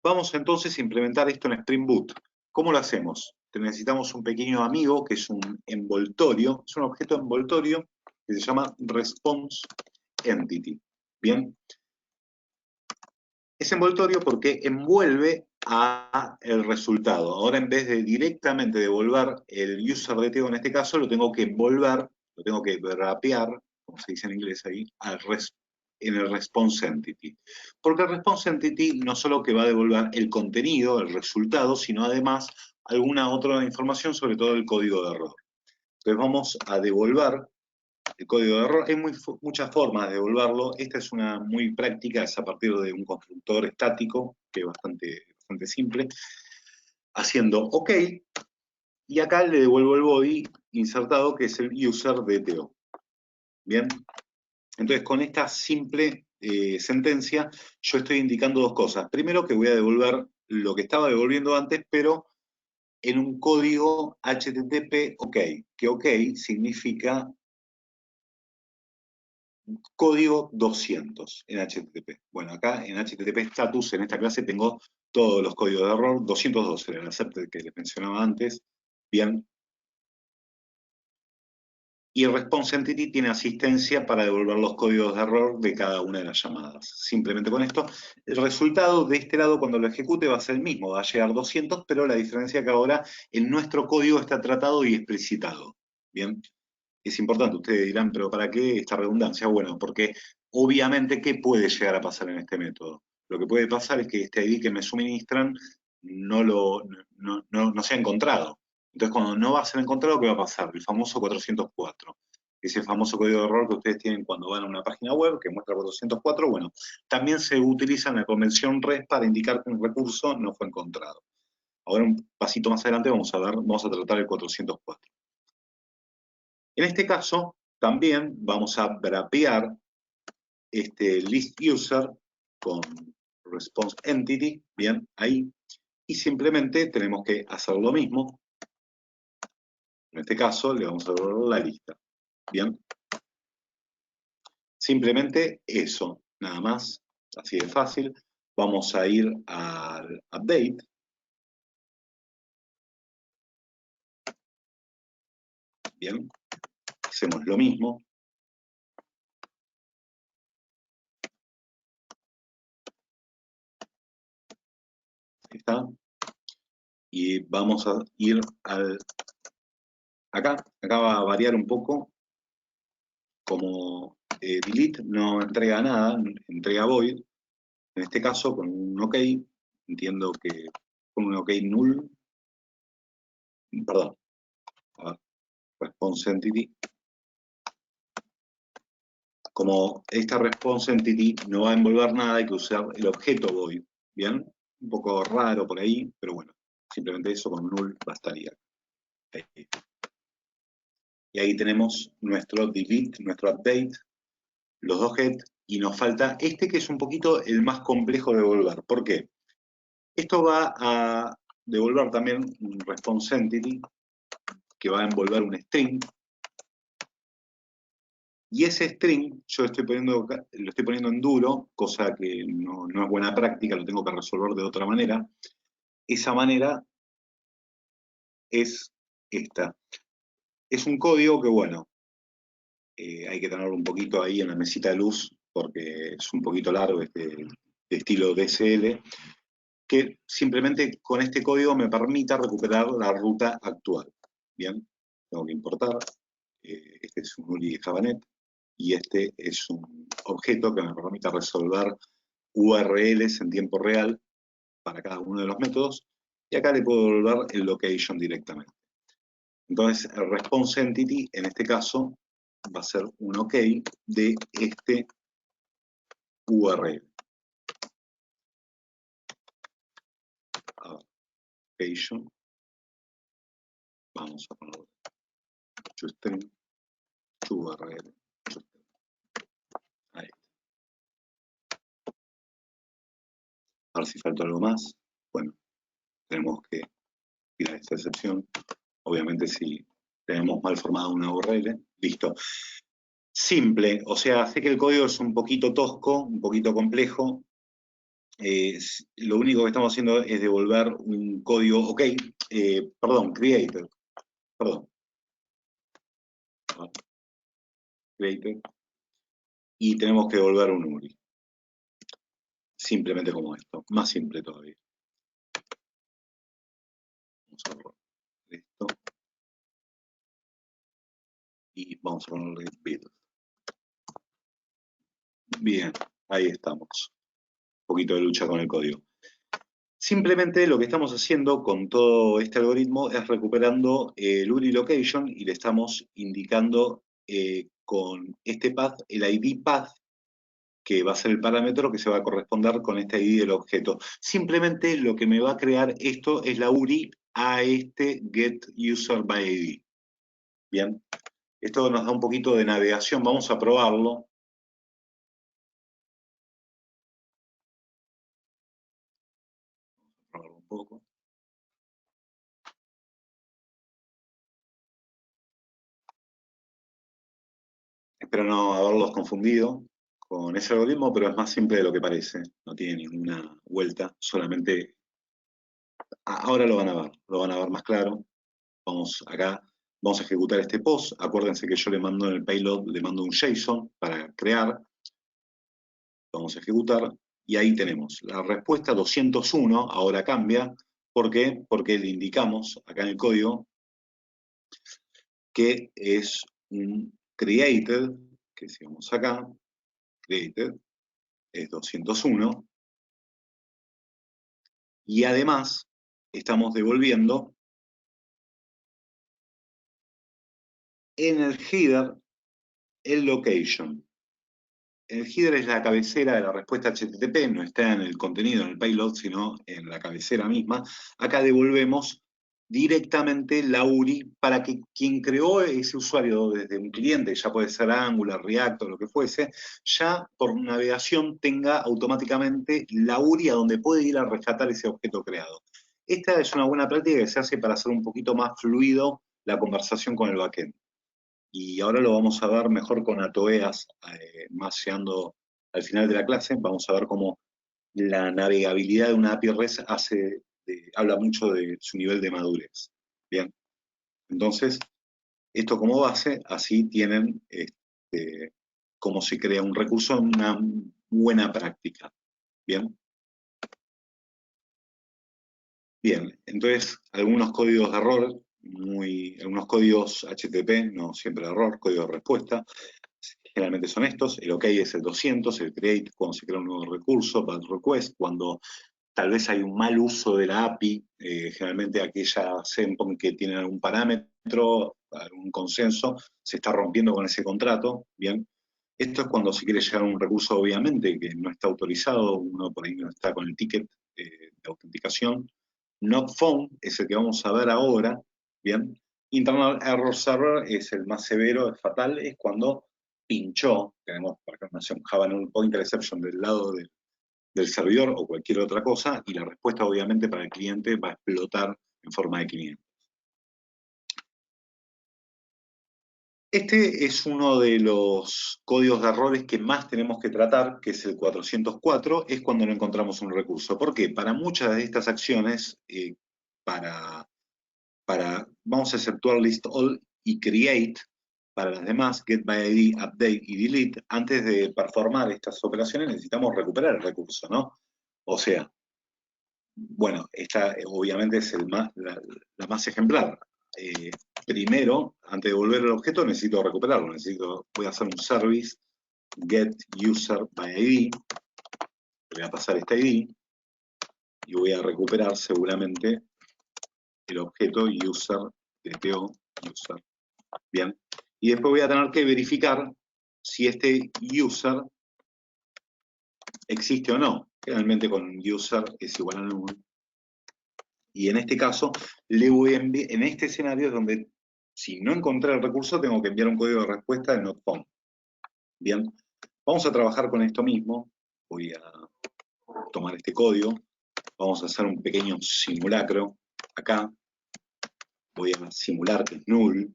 Vamos entonces a implementar esto en Spring Boot. ¿Cómo lo hacemos? Necesitamos un pequeño amigo que es un envoltorio, es un objeto envoltorio que se llama Response Entity. Bien. Es envoltorio porque envuelve a el resultado. Ahora, en vez de directamente devolver el user DTO, en este caso, lo tengo que envolver, lo tengo que wrapear, como se dice en inglés ahí, en el response entity. Porque el response entity no solo que va a devolver el contenido, el resultado, sino además alguna otra información, sobre todo el código de error. Entonces vamos a devolver el código de error. Hay muchas formas de devolverlo. Esta es una muy práctica, es a partir de un constructor estático, que es bastante simple, haciendo OK, y acá le devuelvo el body insertado, que es el user DTO. Bien. Entonces, con esta simple sentencia, yo estoy indicando dos cosas. Primero, que voy a devolver lo que estaba devolviendo antes, pero en un código HTTP OK, que OK significa código 200 en HTTP. Bueno, acá en HTTP status, en esta clase, tengo todos los códigos de error, 212, el accepted que les mencionaba antes. Bien. Y el response entity tiene asistencia para devolver los códigos de error de cada una de las llamadas. Simplemente con esto, el resultado de este lado cuando lo ejecute va a ser el mismo, va a llegar 200, pero la diferencia es que ahora en nuestro código está tratado y explicitado. Bien, es importante, ustedes dirán, pero ¿para qué esta redundancia? Bueno, porque obviamente, ¿qué puede llegar a pasar en este método? Lo que puede pasar es que este ID que me suministran no sea encontrado. Entonces, cuando no va a ser encontrado, ¿qué va a pasar? El famoso 404. Ese famoso código de error que ustedes tienen cuando van a una página web que muestra 404, bueno, también se utiliza en la convención REST para indicar que un recurso no fue encontrado. Ahora, un pasito más adelante, vamos a tratar el 404. En este caso, también vamos a wrapear este list user con response entity, bien, ahí, y simplemente tenemos que hacer lo mismo. En este caso, le vamos a dar la lista, bien. Simplemente eso, nada más, así de fácil. Vamos a ir al update. Bien, hacemos lo mismo. Ahí está. Y vamos a ir al... Acá va a variar un poco. Como delete no entrega nada, entrega void. En este caso, con un OK, entiendo que con un OK null, perdón, a ver, response entity. Como esta response entity no va a envolver nada, hay que usar el objeto void. ¿Bien? Un poco raro por ahí, pero bueno, simplemente eso con null bastaría. Ahí. Y ahí tenemos nuestro delete, nuestro update, los dos get, y nos falta este que es un poquito el más complejo de devolver. ¿Por qué? Esto va a devolver también un response entity que va a envolver un string. Y ese string yo lo estoy poniendo en duro, cosa que no es buena práctica, lo tengo que resolver de otra manera. Esa manera es esta. Es un código que, bueno, hay que tenerlo un poquito ahí en la mesita de luz, porque es un poquito largo, de estilo DSL. que simplemente con este código me permita recuperar la ruta actual. Bien, tengo que importar, este es un URI de JavaNet, y este es un objeto que me permite resolver URLs en tiempo real para cada uno de los métodos, y acá le puedo devolver el location directamente. Entonces, el response entity, en este caso, va a ser un OK de este URL. Location. Vamos a poner toString, toURL. Ahí. A ver si falta algo más. Bueno, tenemos que ir a esta excepción. Obviamente, si tenemos mal formada una URL, listo. Simple, o sea, sé que el código es un poquito tosco, un poquito complejo. Lo único que estamos haciendo es devolver un código, OK, perdón, created, perdón. Created. Y tenemos que devolver un URI. Simplemente como esto, más simple todavía. Vamos a borrar esto. Y vamos a ponerle build. Bien, ahí estamos. Un poquito de lucha con el código. Simplemente lo que estamos haciendo con todo este algoritmo es recuperando el URI location y le estamos indicando con este path, el ID path, que va a ser el parámetro que se va a corresponder con este ID del objeto. Simplemente lo que me va a crear esto es la URI a este getUserById. Bien, esto nos da un poquito de navegación, vamos a probarlo. Vamos a probarlo un poco. Espero no haberlos confundido con ese algoritmo, pero es más simple de lo que parece. No tiene ninguna vuelta, solamente ahora lo van a ver más claro. Vamos acá, vamos a ejecutar este post. Acuérdense que yo le mando en el payload, le mando un JSON para crear. Vamos a ejecutar y ahí tenemos la respuesta 201, ahora cambia. ¿Por qué? Porque le indicamos acá en el código que es un created, que si vamos acá, created, es 201, y además estamos devolviendo en el header el location. El header es la cabecera de la respuesta HTTP, no está en el contenido, en el payload, sino en la cabecera misma. Acá devolvemos directamente la URI para que quien creó ese usuario desde un cliente, ya puede ser Angular, React o lo que fuese, ya por navegación tenga automáticamente la URI a donde puede ir a rescatar ese objeto creado. Esta es una buena práctica que se hace para hacer un poquito más fluido la conversación con el backend. Y ahora lo vamos a ver mejor con Atoeas, más llegando al final de la clase. Vamos a ver cómo la navegabilidad de una API REST habla mucho de su nivel de madurez. Bien, entonces, esto como base, así tienen cómo se crea un recurso en una buena práctica. Bien. Bien, entonces, algunos códigos de error, algunos códigos HTTP, no siempre de error, código de respuesta. Generalmente son estos, el OK es el 200, el create cuando se crea un nuevo recurso, bad request cuando tal vez hay un mal uso de la API, generalmente aquella endpoint que tiene algún parámetro, algún consenso, se está rompiendo con ese contrato, bien. Esto es cuando se quiere llegar a un recurso, obviamente, que no está autorizado, uno por ahí no está con el ticket de autenticación. Not found es el que vamos a ver ahora, bien. Internal Error Server es el más severo, es fatal, es cuando pinchó, tenemos por ejemplo un Java Null Pointer Exception del lado del servidor o cualquier otra cosa, y la respuesta obviamente para el cliente va a explotar en forma de 500. Este es uno de los códigos de errores que más tenemos que tratar, que es el 404, es cuando no encontramos un recurso. ¿Por qué? Para muchas de estas acciones, vamos a exceptuar list all y create. Para las demás, get by ID, update y delete, antes de performar estas operaciones necesitamos recuperar el recurso, ¿no? O sea, bueno, esta obviamente es la más ejemplar. Primero, antes de devolver el objeto, necesito recuperarlo. Voy a hacer un service get user by ID. Voy a pasar este ID y voy a recuperar seguramente el objeto user, DTO, user. Bien. Y después voy a tener que verificar si este user existe o no. Generalmente con user es igual a null. Y en este caso, le voy a enviar, en este escenario es donde, si no encontré el recurso, tengo que enviar un código de respuesta de not found. Bien, vamos a trabajar con esto mismo. Voy a tomar este código. Vamos a hacer un pequeño simulacro. Acá voy a simular que es null.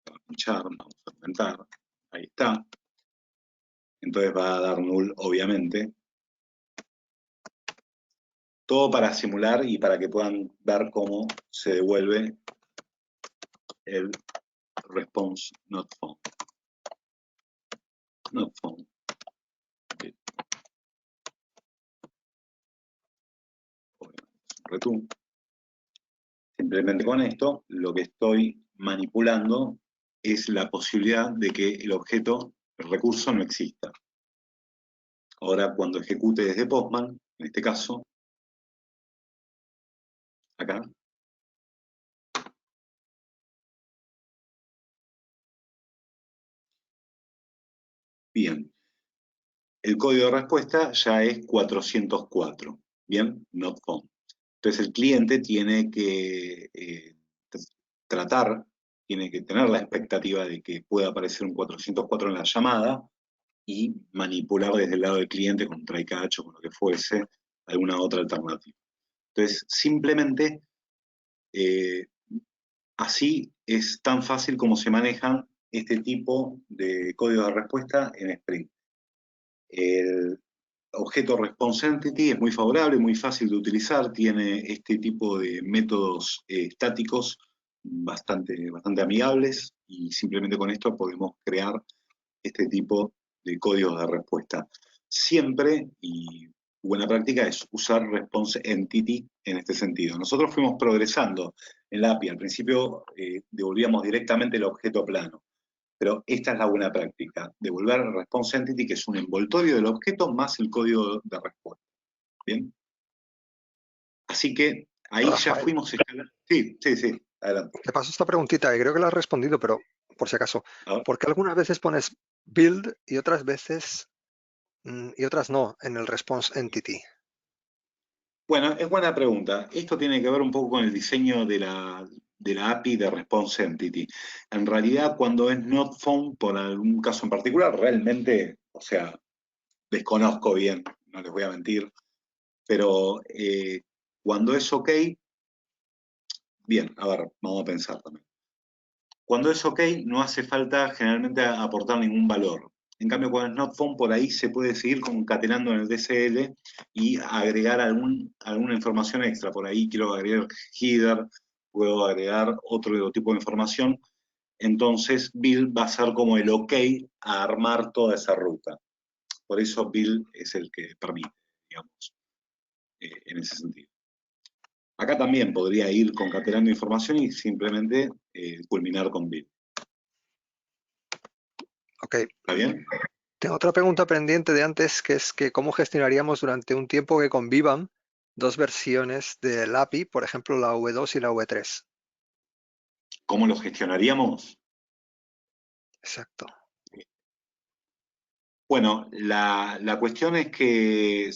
Vamos a pinchar, vamos a aumentar. Ahí está. Entonces va a dar null, obviamente. Todo para simular y para que puedan ver cómo se devuelve el response not found. Not found. Return. Simplemente con esto, lo que estoy manipulando es la posibilidad de que el objeto, el recurso, no exista. Ahora, cuando ejecute desde Postman, en este caso, acá, bien, el código de respuesta ya es 404, bien, not found. Entonces el cliente tiene que tiene que tener la expectativa de que pueda aparecer un 404 en la llamada y manipular desde el lado del cliente con try catch o con lo que fuese, alguna otra alternativa. Entonces, simplemente así es tan fácil como se manejan este tipo de códigos de respuesta en Spring. El objeto response entity es muy favorable, muy fácil de utilizar, tiene este tipo de métodos estáticos bastante amigables y simplemente con esto podemos crear este tipo de códigos de respuesta. Siempre, y buena práctica, es usar response entity en este sentido. Nosotros fuimos progresando en la API. Al principio devolvíamos directamente el objeto plano. Pero esta es la buena práctica, devolver el response entity, que es un envoltorio del objeto más el código de respuesta. ¿Bien? Así que ahí ya Rafael, fuimos escalando. Sí, sí, sí, adelante. te paso esta preguntita y creo que la has respondido, pero por si acaso. A ver. ¿Por qué algunas veces pones build y otras veces y otras no en el response entity? Bueno, es buena pregunta. Esto tiene que ver un poco con el diseño de la API de Response Entity. En realidad, cuando es not found por algún caso en particular, realmente, o sea, desconozco bien, no les voy a mentir, pero cuando es OK, bien, a ver, vamos a pensar también. Cuando es OK, no hace falta generalmente aportar ningún valor. En cambio, cuando es not found, por ahí se puede seguir concatenando en el DSL y agregar alguna información extra. Por ahí quiero agregar header, puedo agregar otro tipo de información. Entonces, build va a ser como el OK a armar toda esa ruta. Por eso build es el que permite, digamos, en ese sentido. Acá también podría ir concatenando información y simplemente culminar con build. Ok. ¿Está bien? Tengo otra pregunta pendiente de antes, que es que cómo gestionaríamos durante un tiempo que convivan dos versiones del API, por ejemplo, la V2 y la V3. ¿Cómo lo gestionaríamos? Exacto. Bueno, la cuestión es que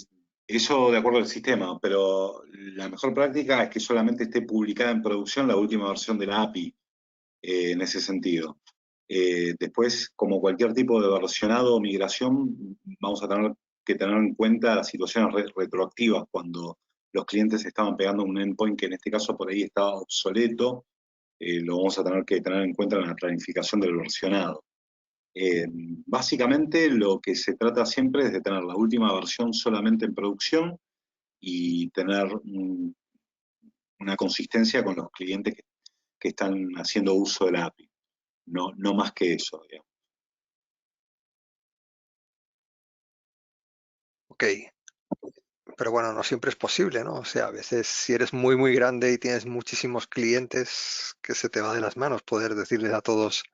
eso de acuerdo al sistema, pero la mejor práctica es que solamente esté publicada en producción la última versión de la API en ese sentido. Después, como cualquier tipo de versionado o migración, vamos a tener que tener en cuenta las situaciones retroactivas cuando los clientes estaban pegando un endpoint que en este caso por ahí estaba obsoleto, lo vamos a tener que tener en cuenta en la planificación del versionado. Básicamente lo que se trata siempre es de tener la última versión solamente en producción y tener una consistencia con los clientes que están haciendo uso de la API. No más que eso, digamos. Ok. pero bueno, no siempre es posible, ¿no? O sea, a veces si eres muy, muy grande y tienes muchísimos clientes, que se te va de las manos poder decirles a todos,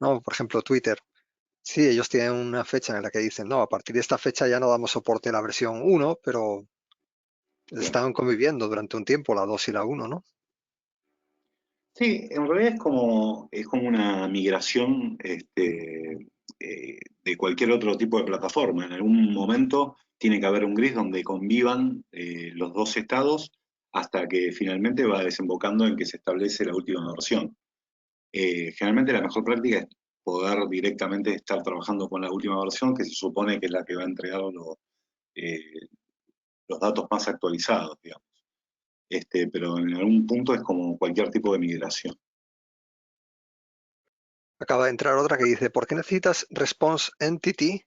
no, por ejemplo, Twitter. Sí, ellos tienen una fecha en la que dicen, no, a partir de esta fecha ya no damos soporte a la versión 1, pero Claro. estaban conviviendo durante un tiempo la 2 y la 1, ¿no? Sí, en realidad es como una migración de cualquier otro tipo de plataforma. En algún momento tiene que haber un gris donde convivan los dos estados hasta que finalmente va desembocando en que se establece la última versión. Generalmente la mejor práctica es poder directamente estar trabajando con la última versión, que se supone que es la que va a entregar eh, los datos más actualizados, digamos. Pero en algún punto es como cualquier tipo de migración. Acaba de entrar otra que dice, ¿por qué necesitas response entity?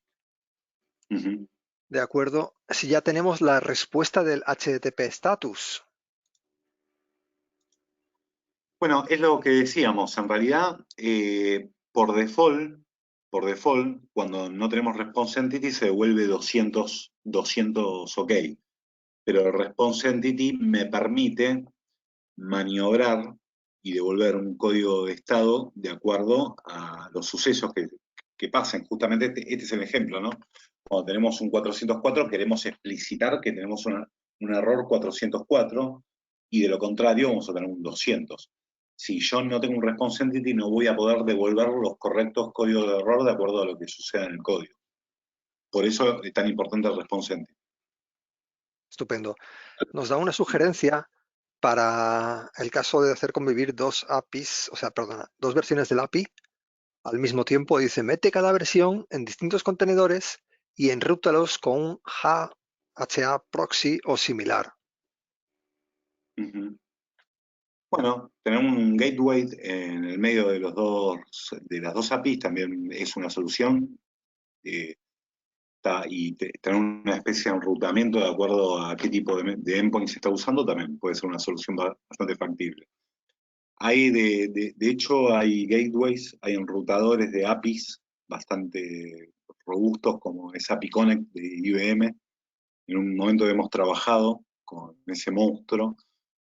Ujú. De acuerdo, si ya tenemos la respuesta del HTTP status. Bueno, es lo que decíamos, en realidad, por default, cuando no tenemos response entity se devuelve 200 OK, pero el response entity me permite maniobrar y devolver un código de estado de acuerdo a los sucesos que pasen. Justamente este es el ejemplo, ¿no? Cuando tenemos un 404 queremos explicitar que tenemos un error 404 y de lo contrario vamos a tener un 200. Si yo no tengo un response entity no voy a poder devolver los correctos códigos de error de acuerdo a lo que suceda en el código. Por eso es tan importante el response entity. Estupendo. Nos da una sugerencia para el caso de hacer convivir dos APIs, o sea, perdona, dos versiones del API al mismo tiempo. Dice, mete cada versión en distintos contenedores y enrútalos con un HA proxy o similar. Uh -huh. Bueno, tener un gateway en el medio de las dos APIs también es una solución. eh, y tener una especie de enrutamiento de acuerdo a qué tipo de endpoint se está usando también puede ser una solución bastante factible. De hecho, hay gateways, hay enrutadores de APIs bastante robustos, como es API Connect de IBM. En un momento hemos trabajado con ese monstruo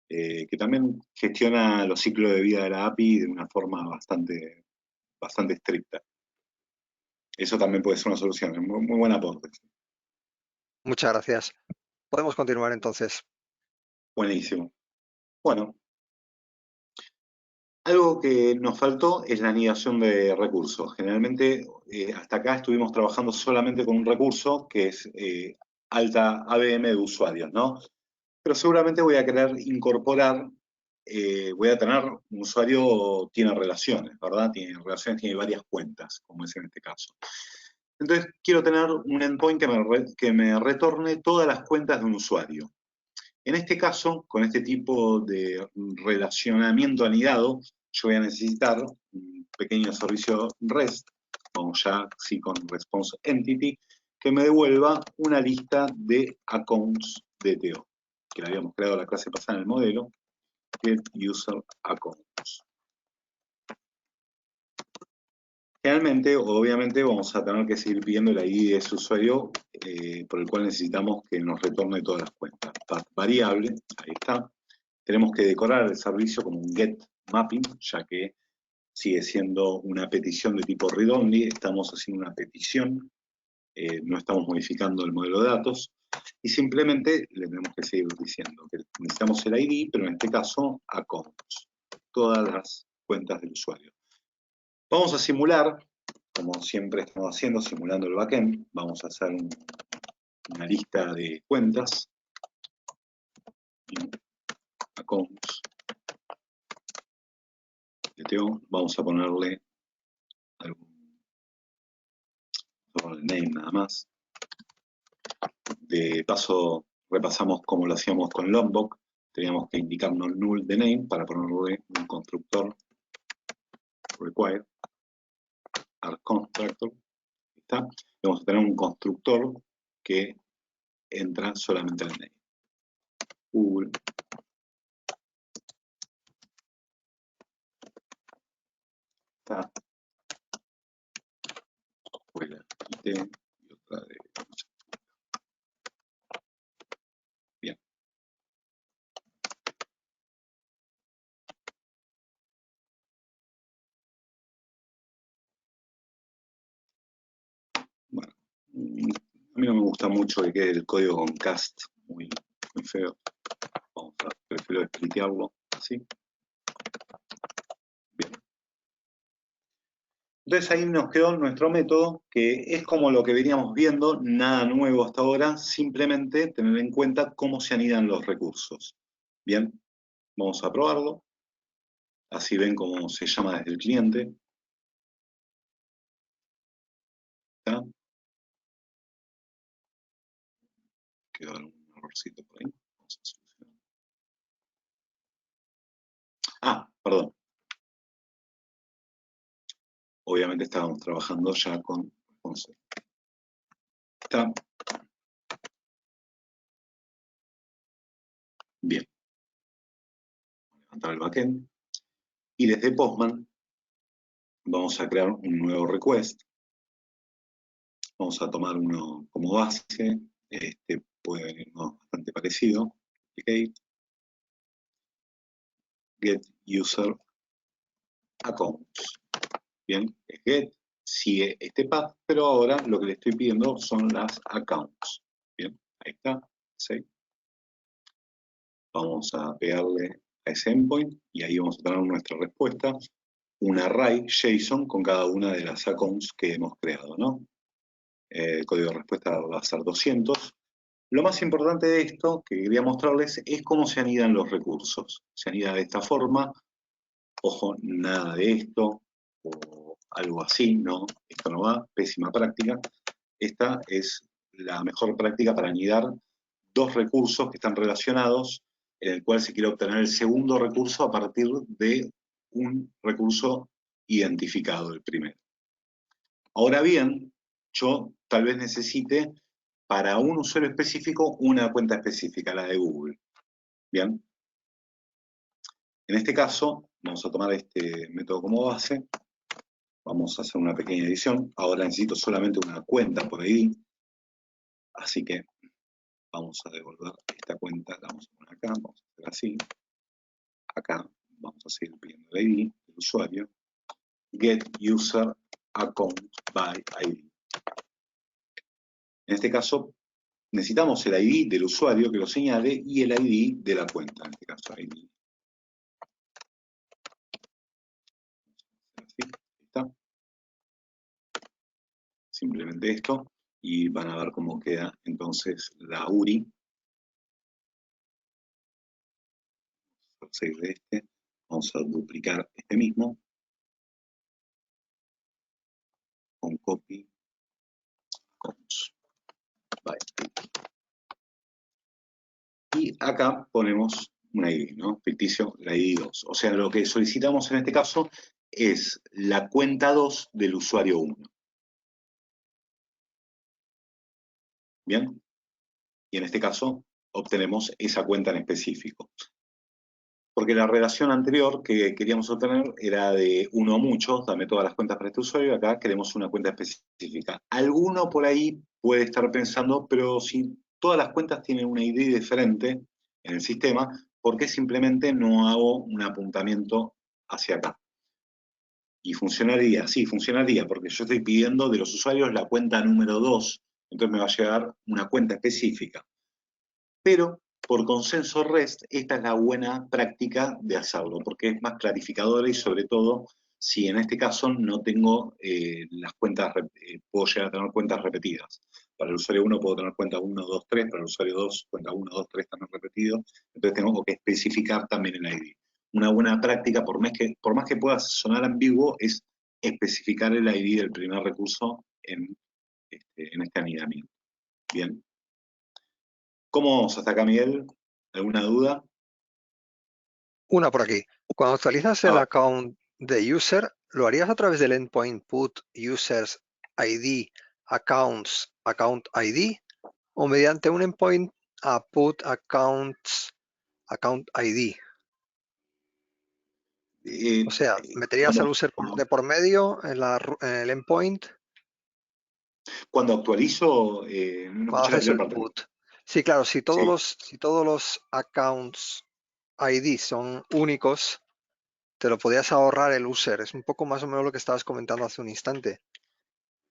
que también gestiona los ciclos de vida de la API de una forma bastante estricta. Eso también puede ser una solución, es muy buen aporte. Muchas gracias. Podemos continuar entonces. Buenísimo. Bueno, algo que nos faltó es la anidación de recursos. Generalmente, hasta acá estuvimos trabajando solamente con un recurso que es alta ABM de usuarios, ¿no? Pero seguramente voy a querer incorporar, voy a tener, un usuario tiene relaciones, ¿verdad? Tiene relaciones, tiene varias cuentas, como es en este caso. Entonces, quiero tener un endpoint que me retorne todas las cuentas de un usuario. En este caso, con este tipo de relacionamiento anidado, yo voy a necesitar un pequeño servicio REST, vamos ya sí con Response Entity, que me devuelva una lista de accounts DTO, que la habíamos creado la clase pasada en el modelo, Get User Accounts. Generalmente, obviamente, vamos a tener que seguir pidiendo el ID de ese usuario por el cual necesitamos que nos retorne todas las cuentas. Variable, ahí está. Tenemos que decorar el servicio como un get mapping, ya que sigue siendo una petición de tipo read-only, estamos haciendo una petición, no estamos modificando el modelo de datos, y simplemente le tenemos que seguir diciendo que necesitamos el ID, pero en este caso accounts, todas las cuentas del usuario. Vamos a simular, como siempre estamos haciendo, simulando el backend, vamos a hacer una lista de cuentas, accounts, vamos a ponerle name nada más. De paso, repasamos cómo lo hacíamos con Lombok. Teníamos que indicarnos null de name para ponerle un constructor require, our constructor. ¿Está? Vamos a tener un constructor que entra solamente al name. Google. Está. Escuela IT y otra de mí no me gusta mucho que quede el código con cast muy feo. Prefiero splitearlo así. Bien. Entonces ahí nos quedó nuestro método, que es como lo que veníamos viendo, nada nuevo hasta ahora, simplemente tener en cuenta cómo se anidan los recursos. Bien, vamos a probarlo. Así ven cómo se llama desde el cliente. ¿Está? Quedó un errorcito por ahí. Vamos a solucionar. Ah, perdón. Obviamente estábamos trabajando ya con C. ¿Está? Bien. Voy a levantar el backend. Y desde Postman vamos a crear un nuevo request. Vamos a tomar uno como base. Este puede venirnos bastante parecido. Duplicate. Get user accounts. Bien, es get, sigue este path, pero ahora lo que le estoy pidiendo son las accounts. Bien, ahí está. Save. Vamos a pegarle a ese endpoint y ahí vamos a tener nuestra respuesta. Un array JSON con cada una de las accounts que hemos creado, ¿no? El código de respuesta va a ser 200. Lo más importante de esto que quería mostrarles es cómo se anidan los recursos. Se anida de esta forma. Ojo, nada de esto o algo así, no. Esto no va, pésima práctica. Esta es la mejor práctica para anidar dos recursos que están relacionados, en el cual se quiere obtener el segundo recurso a partir de un recurso identificado, el primero. Ahora bien, yo tal vez necesite para un usuario específico una cuenta específica, la de Google. Bien. En este caso, vamos a tomar este método como base. Vamos a hacer una pequeña edición. Ahora necesito solamente una cuenta por ID. Así que vamos a devolver esta cuenta, la vamos a poner acá, vamos a hacer así. Acá vamos a seguir pidiendo el ID del usuario. Get user account by ID. En este caso, necesitamos el ID del usuario que lo señale y el ID de la cuenta, en este caso ID. Así, está. Simplemente esto, y van a ver cómo queda entonces la URI. De este, vamos a duplicar este mismo, con copy, cons. Y acá ponemos un ID, ¿no? Ficticio, la ID 2. O sea, lo que solicitamos en este caso es la cuenta 2 del usuario 1. ¿Bien? Y en este caso obtenemos esa cuenta en específico. Porque la relación anterior que queríamos obtener era de uno o muchos, dame todas las cuentas para este usuario, y acá queremos una cuenta específica. Alguno por ahí puede estar pensando, pero si todas las cuentas tienen una ID diferente en el sistema, ¿por qué simplemente no hago un apuntamiento hacia acá? Y funcionaría, sí, funcionaría, porque yo estoy pidiendo de los usuarios la cuenta número 2, entonces me va a llegar una cuenta específica. Pero por consenso REST, esta es la buena práctica de hacerlo, porque es más clarificadora y sobre todo, si en este caso no tengo las cuentas, puedo llegar a tener cuentas repetidas. Para el usuario 1 puedo tener cuenta 1, 2, 3, para el usuario 2, cuenta 1, 2, 3 también repetido, entonces tengo que especificar también el ID. Una buena práctica, por más que pueda sonar ambiguo, es especificar el ID del primer recurso en este anidamiento. Bien. ¿Cómo vamos hasta acá, Miguel? ¿Alguna duda? Una por aquí. Cuando actualizas el account de user, ¿lo harías a través del endpoint put users ID accounts account ID o mediante un endpoint a put accounts account ID? O sea, ¿meterías al user de por medio en el endpoint? Cuando actualizo, no Cuando escuché la haces primera el parte. put. Sí, claro, Sí. si todos los accounts ID son únicos, te lo podías ahorrar el user. Es un poco más o menos lo que estabas comentando hace un instante.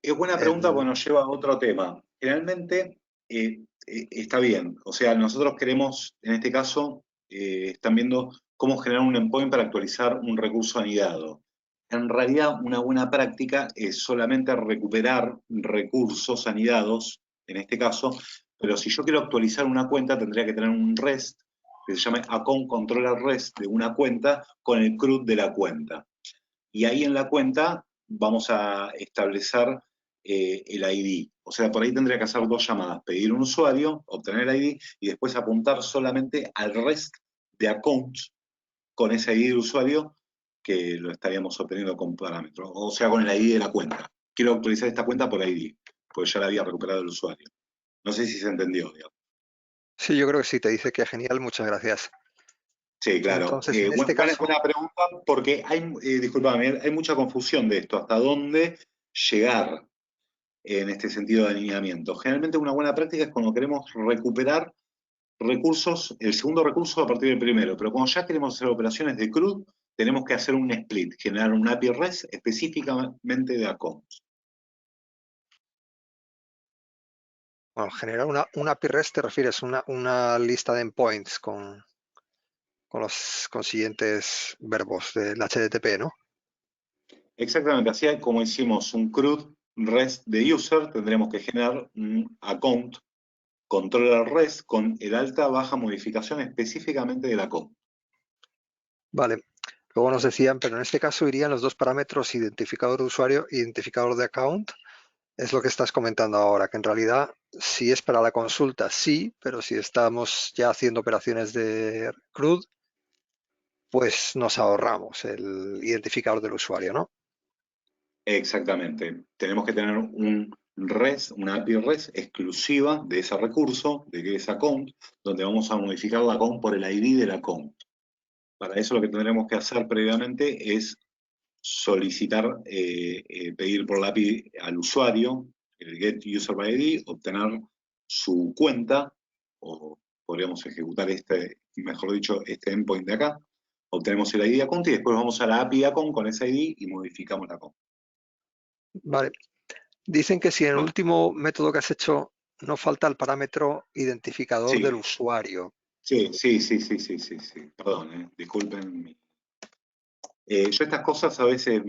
Es buena pregunta porque nos lleva a otro tema. Generalmente está bien. O sea, nosotros queremos, en este caso, están viendo cómo generar un endpoint para actualizar un recurso anidado. En realidad, una buena práctica es solamente recuperar recursos anidados, en este caso, pero si yo quiero actualizar una cuenta, tendría que tener un REST, que se llama Account Controller REST de una cuenta con el CRUD de la cuenta. Y ahí en la cuenta vamos a establecer el ID. O sea, por ahí tendría que hacer dos llamadas, pedir un usuario, obtener el ID y después apuntar solamente al REST de accounts con ese ID de usuario que lo estaríamos obteniendo con parámetros, o sea, con el ID de la cuenta. Quiero actualizar esta cuenta por ID, porque ya la había recuperado el usuario. No sé si se entendió, digamos. Sí, yo creo que sí, te dice que genial, muchas gracias. Sí, claro. Entonces, en este Buena, caso, buena pregunta, porque hay, disculpame, hay mucha confusión de esto, hasta dónde llegar en este sentido de alineamiento. Generalmente una buena práctica es cuando queremos recuperar recursos, el segundo recurso a partir del primero, pero cuando ya queremos hacer operaciones de CRUD, tenemos que hacer un split, generar un API REST específicamente de accounts. bueno, generar una API REST te refieres a una lista de endpoints con los consiguientes verbos del HTTP, ¿no? Exactamente, así como hicimos un CRUD REST de user, tendremos que generar un account controller REST con el alta baja modificación específicamente del account. Vale. Luego nos decían, pero en este caso irían los dos parámetros identificador de usuario e identificador de account. Es lo que estás comentando ahora, que en realidad si es para la consulta, sí, pero si estamos ya haciendo operaciones de CRUD, pues nos ahorramos el identificador del usuario, ¿no? Exactamente. Tenemos que tener un REST, una API REST exclusiva de ese recurso, de ese account, donde vamos a modificar la account por el ID del account. Para eso lo que tendremos que hacer previamente es solicitar, pedir por la API al usuario, el get user by ID, obtener su cuenta, o podríamos ejecutar este, mejor dicho, este endpoint de acá, obtenemos el ID de account y después vamos a la API account con ese ID y modificamos la account. Vale. Dicen que si en el Bueno, último método que has hecho no falta el parámetro identificador del sí, usuario. sí. Perdón, disculpen. Yo estas cosas a veces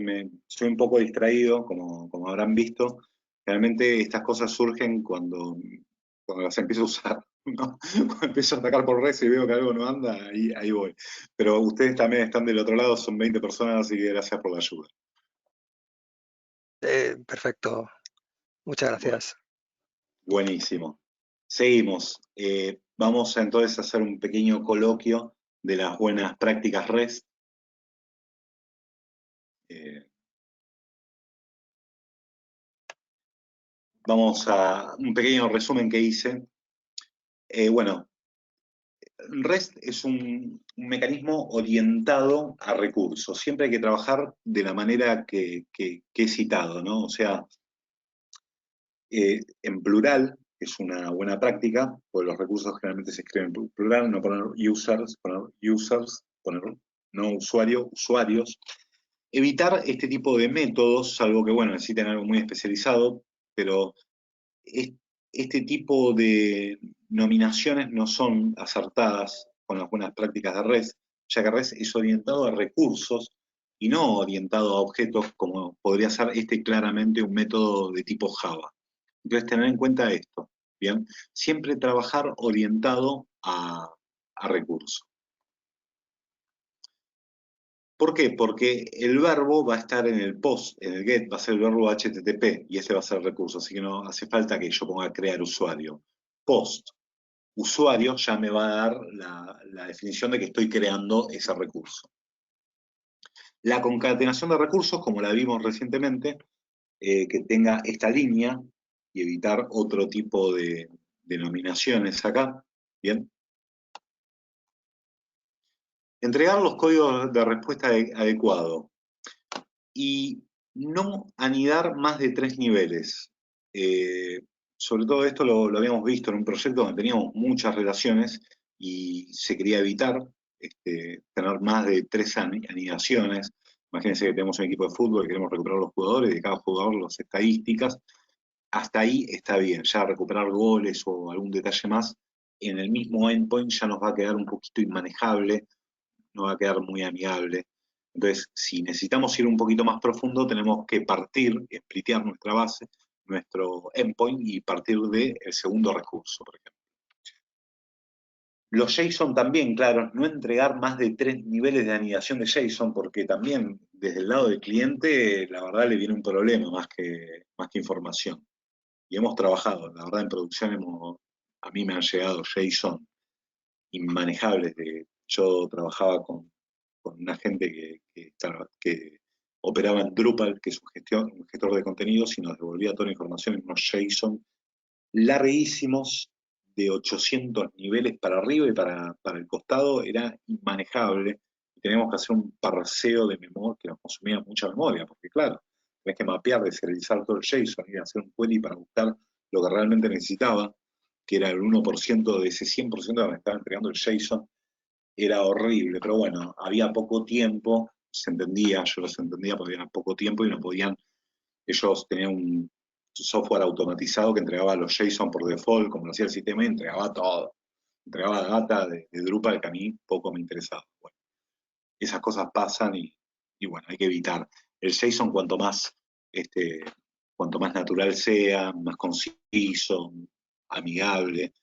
soy un poco distraído, como habrán visto. Realmente estas cosas surgen cuando las empiezo a usar, ¿no? Cuando empiezo a atacar por redes y veo que algo no anda, ahí voy. Pero ustedes también están del otro lado, son 20 personas, así que gracias por la ayuda. Perfecto. Muchas Bueno, gracias. buenísimo. Seguimos. Vamos a entonces a hacer un pequeño coloquio de las buenas prácticas REST. Eh, Vamos a un pequeño resumen que hice. Bueno, REST es un mecanismo orientado a recursos. Siempre hay que trabajar de la manera que he citado, ¿no? O sea, en plural es una buena práctica, porque los recursos generalmente se escriben en plural, no poner no usuario, usuarios. Evitar este tipo de métodos, salvo que, bueno, necesiten algo muy especializado, pero este tipo de nominaciones no son acertadas con las buenas prácticas de REST, ya que REST es orientado a recursos y no orientado a objetos como podría ser este claramente un método de tipo Java. Entonces, tener en cuenta esto, ¿bien? Siempre trabajar orientado a recursos. ¿Por qué? Porque el verbo va a estar en el post, en el get, va a ser el verbo HTTP y ese va a ser el recurso, así que no hace falta que yo ponga crear usuario. Post, usuario ya me va a dar la definición de que estoy creando ese recurso. La concatenación de recursos, como la vimos recientemente, que tenga esta línea y evitar otro tipo de denominaciones acá, ¿bien? Entregar los códigos de respuesta adecuado y no anidar más de 3 niveles. Sobre todo esto lo habíamos visto en un proyecto donde teníamos muchas relaciones y se quería evitar tener más de 3 anidaciones. Imagínense que tenemos un equipo de fútbol y queremos recuperar los jugadores, de cada jugador las estadísticas. hasta ahí está bien, ya recuperar goles o algún detalle más en el mismo endpoint ya nos va a quedar un poquito inmanejable, no va a quedar muy amigable. Entonces, si necesitamos ir un poquito más profundo, tenemos que partir, splitear nuestra base, nuestro endpoint y partir del segundo recurso, por ejemplo. Los JSON también, claro, no entregar más de 3 niveles de anidación de JSON, porque también desde el lado del cliente, la verdad, le viene un problema más que información. Y hemos trabajado, la verdad, en producción a mí me han llegado JSON inmanejables. Yo trabajaba con una gente que operaba en Drupal, que es un gestor de contenidos, y nos devolvía toda la información en unos JSON larguísimos, de 800 niveles para arriba y para el costado, era inmanejable. Y teníamos que hacer un parseo de memoria, que nos consumía mucha memoria, porque claro, tenés que mapear, deserializar todo el JSON, y hacer un query para buscar lo que realmente necesitaba, que era el 1% de ese 100% que me estaba entregando el JSON. Era horrible, pero bueno, había poco tiempo, se entendía, yo los entendía porque había poco tiempo y no podían, ellos tenían un software automatizado que entregaba los JSON por default, como lo hacía el sistema, y entregaba todo. Entregaba data de Drupal que a mí poco me interesaba. Bueno, esas cosas pasan y bueno, hay que evitar. El JSON cuanto más natural sea, más conciso, amigable.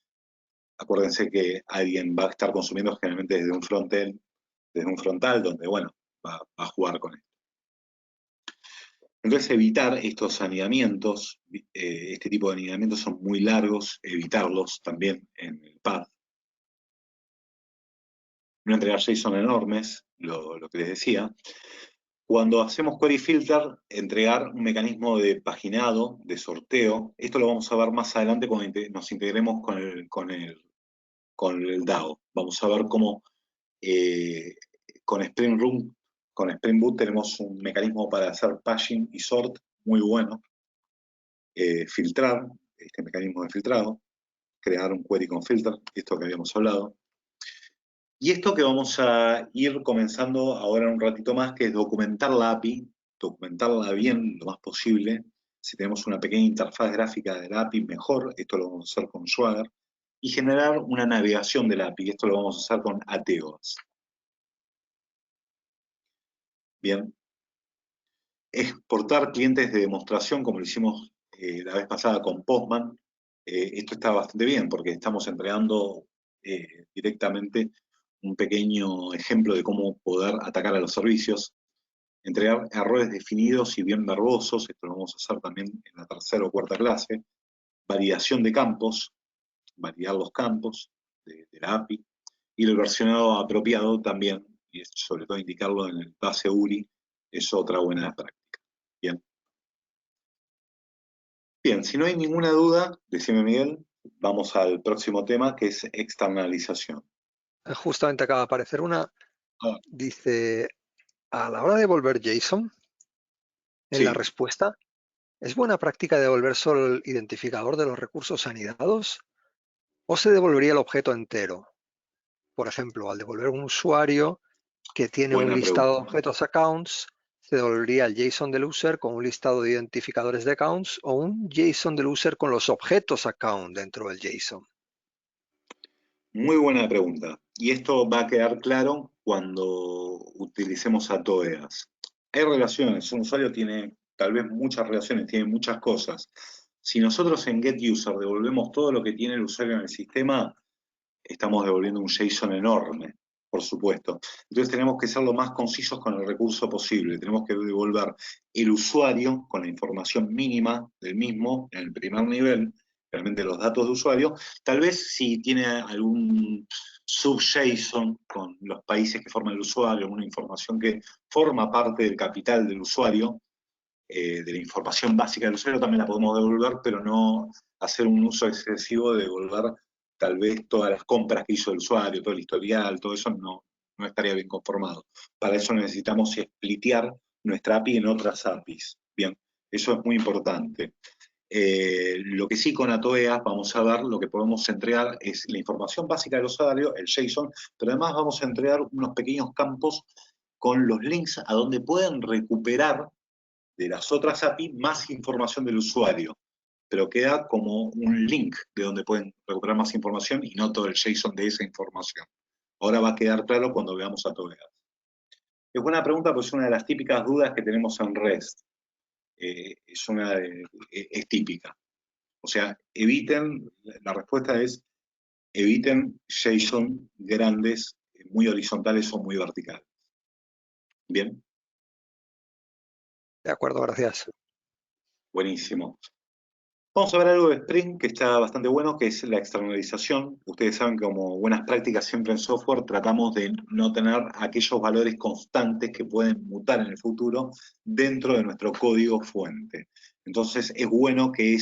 Acuérdense que alguien va a estar consumiendo generalmente desde un frontend, desde un frontal, donde bueno, va a jugar con esto. Entonces evitar estos anidamientos, este tipo de anidamientos son muy largos, evitarlos también en el path. No entregar JSON enormes, lo que les decía. Cuando hacemos query filter, entregar un mecanismo de paginado, de sorteo. Esto lo vamos a ver más adelante cuando nos integremos con el DAO. Vamos a ver cómo con con Spring Boot tenemos un mecanismo para hacer paging y sort muy bueno. Filtrar, este mecanismo de filtrado, crear un query con filter, esto que habíamos hablado. Y esto que vamos a ir comenzando ahora en un ratito más, que es documentar la API, documentarla bien lo más posible. Si tenemos una pequeña interfaz gráfica de la API, mejor. Esto lo vamos a hacer con Swagger. Y generar una navegación de la API. Esto lo vamos a hacer con Ateos. Bien. Exportar clientes de demostración, como lo hicimos la vez pasada con Postman. Esto está bastante bien, porque estamos entregando directamente un pequeño ejemplo de cómo poder atacar a los servicios. Entregar errores definidos y bien verbosos, esto lo vamos a hacer también en la tercera o cuarta clase. Validación de campos, validar los campos de la API. Y el versionado apropiado también, y sobre todo indicarlo en el base URI, es otra buena práctica. Bien. Bien, si no hay ninguna duda, decime Miguel, vamos al próximo tema, que es externalización. Justamente acaba de aparecer una, Ah, dice, a la hora de devolver JSON, en la sí, respuesta, ¿es buena práctica devolver solo el identificador de los recursos anidados o se devolvería el objeto entero? Por ejemplo, al devolver un usuario que tiene un buena listado de pregunta. objetos accounts, se devolvería el JSON del user con un listado de identificadores de accounts o un JSON del user con los objetos account dentro del JSON. Muy buena pregunta. Y esto va a quedar claro cuando utilicemos a TOEAS. Hay relaciones, un usuario tiene tal vez muchas relaciones, tiene muchas cosas. Si nosotros en GetUser devolvemos todo lo que tiene el usuario en el sistema, estamos devolviendo un JSON enorme, por supuesto. Entonces tenemos que ser lo más concisos con el recurso posible. Tenemos que devolver el usuario con la información mínima del mismo en el primer nivel, realmente los datos de usuario. Tal vez si tiene algún sub-JSON con los países que forman el usuario, una información que forma parte del capital del usuario, de la información básica del usuario, también la podemos devolver, pero no hacer un uso excesivo de devolver tal vez todas las compras que hizo el usuario, todo el historial, todo eso no estaría bien conformado. Para eso necesitamos splitear nuestra API en otras APIs. Bien, eso es muy importante. Lo que sí con Atoeas vamos a ver, lo que podemos entregar es la información básica del usuario, el JSON, pero además vamos a entregar unos pequeños campos con los links a donde pueden recuperar de las otras API más información del usuario. pero queda como un link de donde pueden recuperar más información y no todo el JSON de esa información. Ahora va a quedar claro cuando veamos a Tobeas. Es buena pregunta, pues es una de las típicas dudas que tenemos en REST. Es típica. O sea, la respuesta es, eviten JSON grandes, muy horizontales o muy verticales. ¿Bien? De acuerdo, gracias. Buenísimo. Vamos a ver algo de Spring que está bastante bueno, que es la externalización. Ustedes saben que como buenas prácticas siempre en software tratamos de no tener aquellos valores constantes que pueden mutar en el futuro dentro de nuestro código fuente. Entonces es bueno que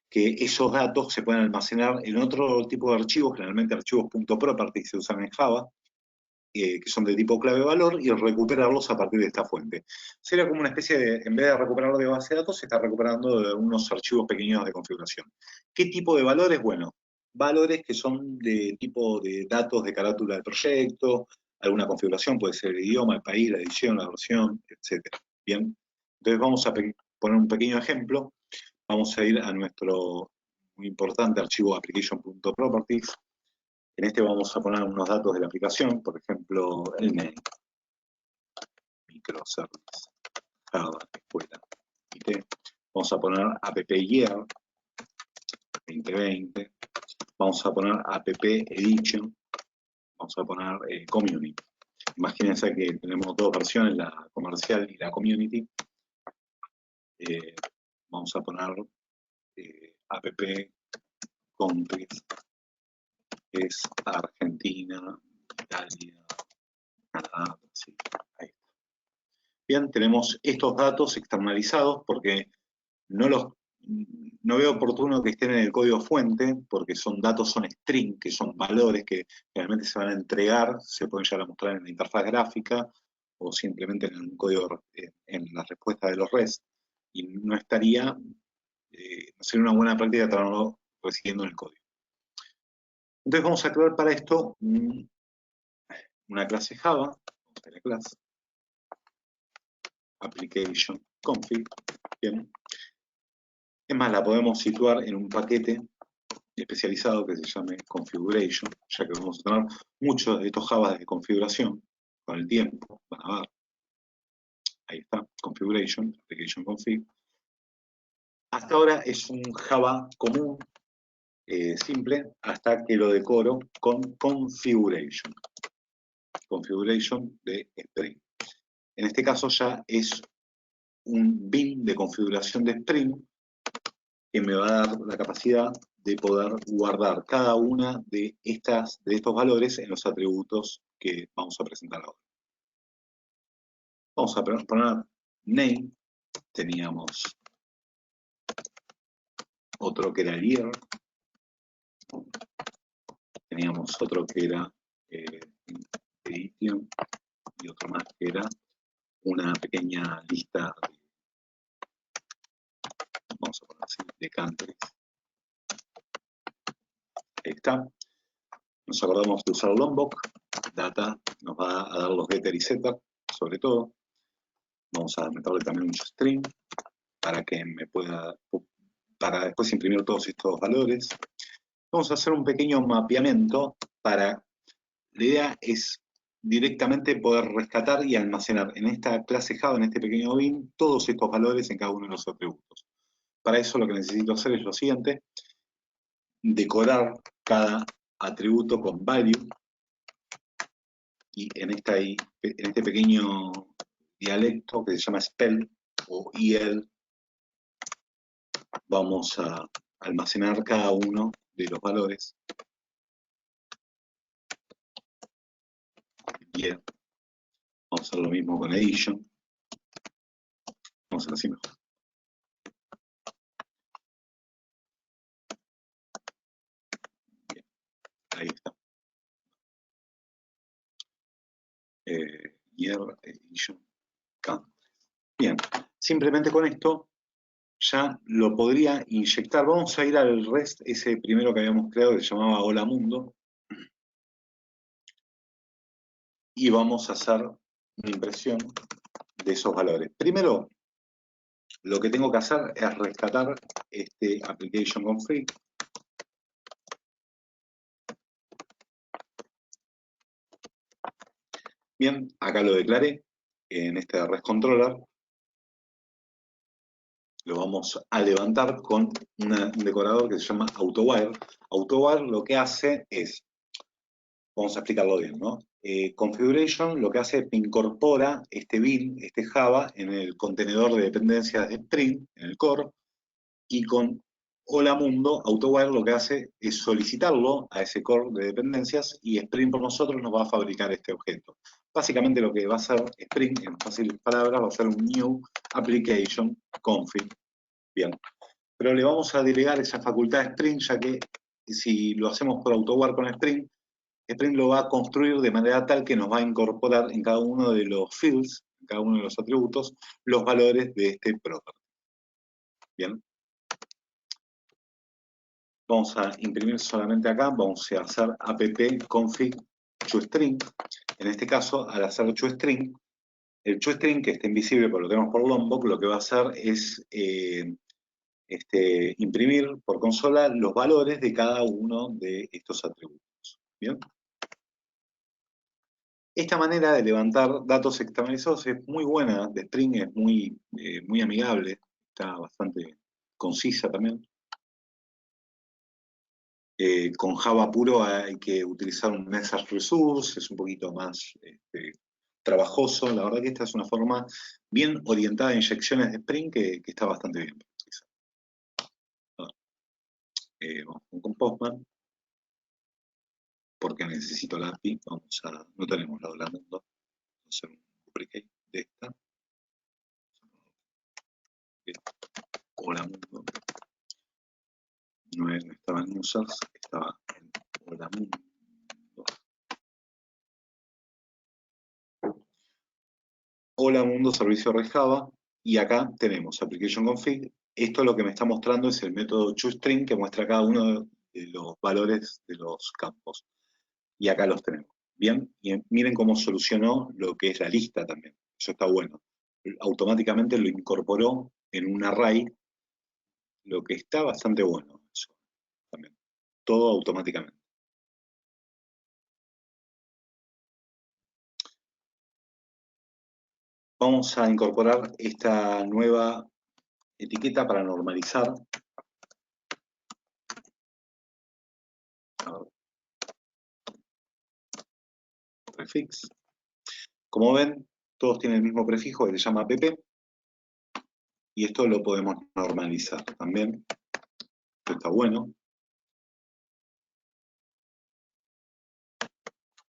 esos datos se puedan almacenar en otro tipo de archivos, generalmente archivos .property se usan en Java, que son de tipo clave-valor, y recuperarlos a partir de esta fuente. Sería como una especie de, en vez de recuperarlo de base de datos, se está recuperando de unos archivos pequeños de configuración. ¿Qué tipo de valores? Bueno, valores que son de tipo de datos de carátula del proyecto, alguna configuración, puede ser el idioma, el país, la edición, la versión, etc. Bien, entonces vamos a poner un pequeño ejemplo. Vamos a ir a nuestro muy importante archivo application.properties. En este vamos a poner unos datos de la aplicación, por ejemplo, el name, microservice, Java, escuela, IT. Vamos a poner app year 2020. Vamos a poner app edition. Vamos a poner community. Imagínense que tenemos dos versiones, la comercial y la community. Vamos a poner app countries, es Argentina, Italia, Canadá, Brasil. Ahí está. Bien, tenemos estos datos externalizados porque no veo oportuno que estén en el código fuente, porque son string, que son valores que realmente se van a entregar, se pueden llegar a mostrar en la interfaz gráfica o simplemente en un código, en la respuesta de los REST, y no sería una buena práctica tratarlo recibiendo en el código. Entonces vamos a crear para esto una clase Java, vamos a la clase application config, bien. Es más, la podemos situar en un paquete especializado que se llame configuration, ya que vamos a tener muchos de estos Javas de configuración con el tiempo, van a ver. Ahí está, configuration, application config. Hasta ahora es un Java común, simple, hasta que lo decoro con configuration. Configuration de Spring. En este caso ya es un bin de configuración de Spring que me va a dar la capacidad de poder guardar cada una de estos valores en los atributos que vamos a presentar ahora. Vamos a poner name, teníamos otro que era year, teníamos otro que era edition, y otro más que era una pequeña lista de, vamos a poner así, de countries. Ahí está. Nos acordamos de usar Lombok, data nos va a dar los getter y setter, sobre todo. Vamos a meterle también un string para que para después imprimir todos estos valores. Vamos a hacer un pequeño mapeamiento la idea es directamente poder rescatar y almacenar en esta clase Java, en este pequeño bin, todos estos valores en cada uno de los atributos. Para eso lo que necesito hacer es lo siguiente: decorar cada atributo con value, y en este pequeño dialecto que se llama spell o el, vamos a almacenar cada uno de los valores. Yeah. Vamos a hacer lo mismo con edition. Vamos a hacer así mejor. Bien. Ahí está. Year, edition, count. Bien, simplemente con esto ya lo podría inyectar. Vamos a ir al REST, ese primero que habíamos creado que se llamaba Hola Mundo, y vamos a hacer una impresión de esos valores. Primero, lo que tengo que hacer es rescatar este application config. Bien, acá lo declaré en este REST controller. Lo vamos a levantar con un decorador que se llama AutoWire. AutoWire lo que hace es, vamos a explicarlo bien, ¿no? Configuration lo que hace es que incorpora este bin, este Java, en el contenedor de dependencias de Spring, en el core, y con Hola Mundo, AutoWire lo que hace es solicitarlo a ese core de dependencias y Spring por nosotros nos va a fabricar este objeto. Básicamente lo que va a hacer Spring, en fáciles palabras, va a ser un new application config. Bien, pero le vamos a delegar esa facultad a Spring, ya que si lo hacemos por AutoWire con Spring, Spring lo va a construir de manera tal que nos va a incorporar en cada uno de los fields, en cada uno de los atributos, los valores de este property. Bien. Vamos a imprimir solamente acá, vamos a hacer app config toString. En este caso, al hacer toString, el toString, que está invisible porque lo tenemos por Lombok, lo que va a hacer es imprimir por consola los valores de cada uno de estos atributos. ¿Bien? Esta manera de levantar datos externalizados es muy buena, de Spring es muy amigable, está bastante concisa también. Con Java puro hay que utilizar un message resource, es un poquito más trabajoso. La verdad que esta es una forma bien orientada a inyecciones de Spring que está bastante bien. Vamos con Postman, porque necesito la API. No tenemos la Hola Mundo. Vamos a hacer un duplicate de esta. Hola Mundo. No estaba en users, estaba en Hola Mundo. Hola Mundo Servicio Red Java, y acá tenemos Application Config. Esto lo que me está mostrando es el método toString que muestra cada uno de los valores de los campos. Y acá los tenemos. Bien, y miren cómo solucionó lo que es la lista también. Eso está bueno. Automáticamente lo incorporó en un array, lo que está bastante bueno. Eso también. Todo automáticamente. Vamos a incorporar esta nueva etiqueta para normalizar. Prefix. Como ven, todos tienen el mismo prefijo que se llama pp, y esto lo podemos normalizar también. Esto está bueno.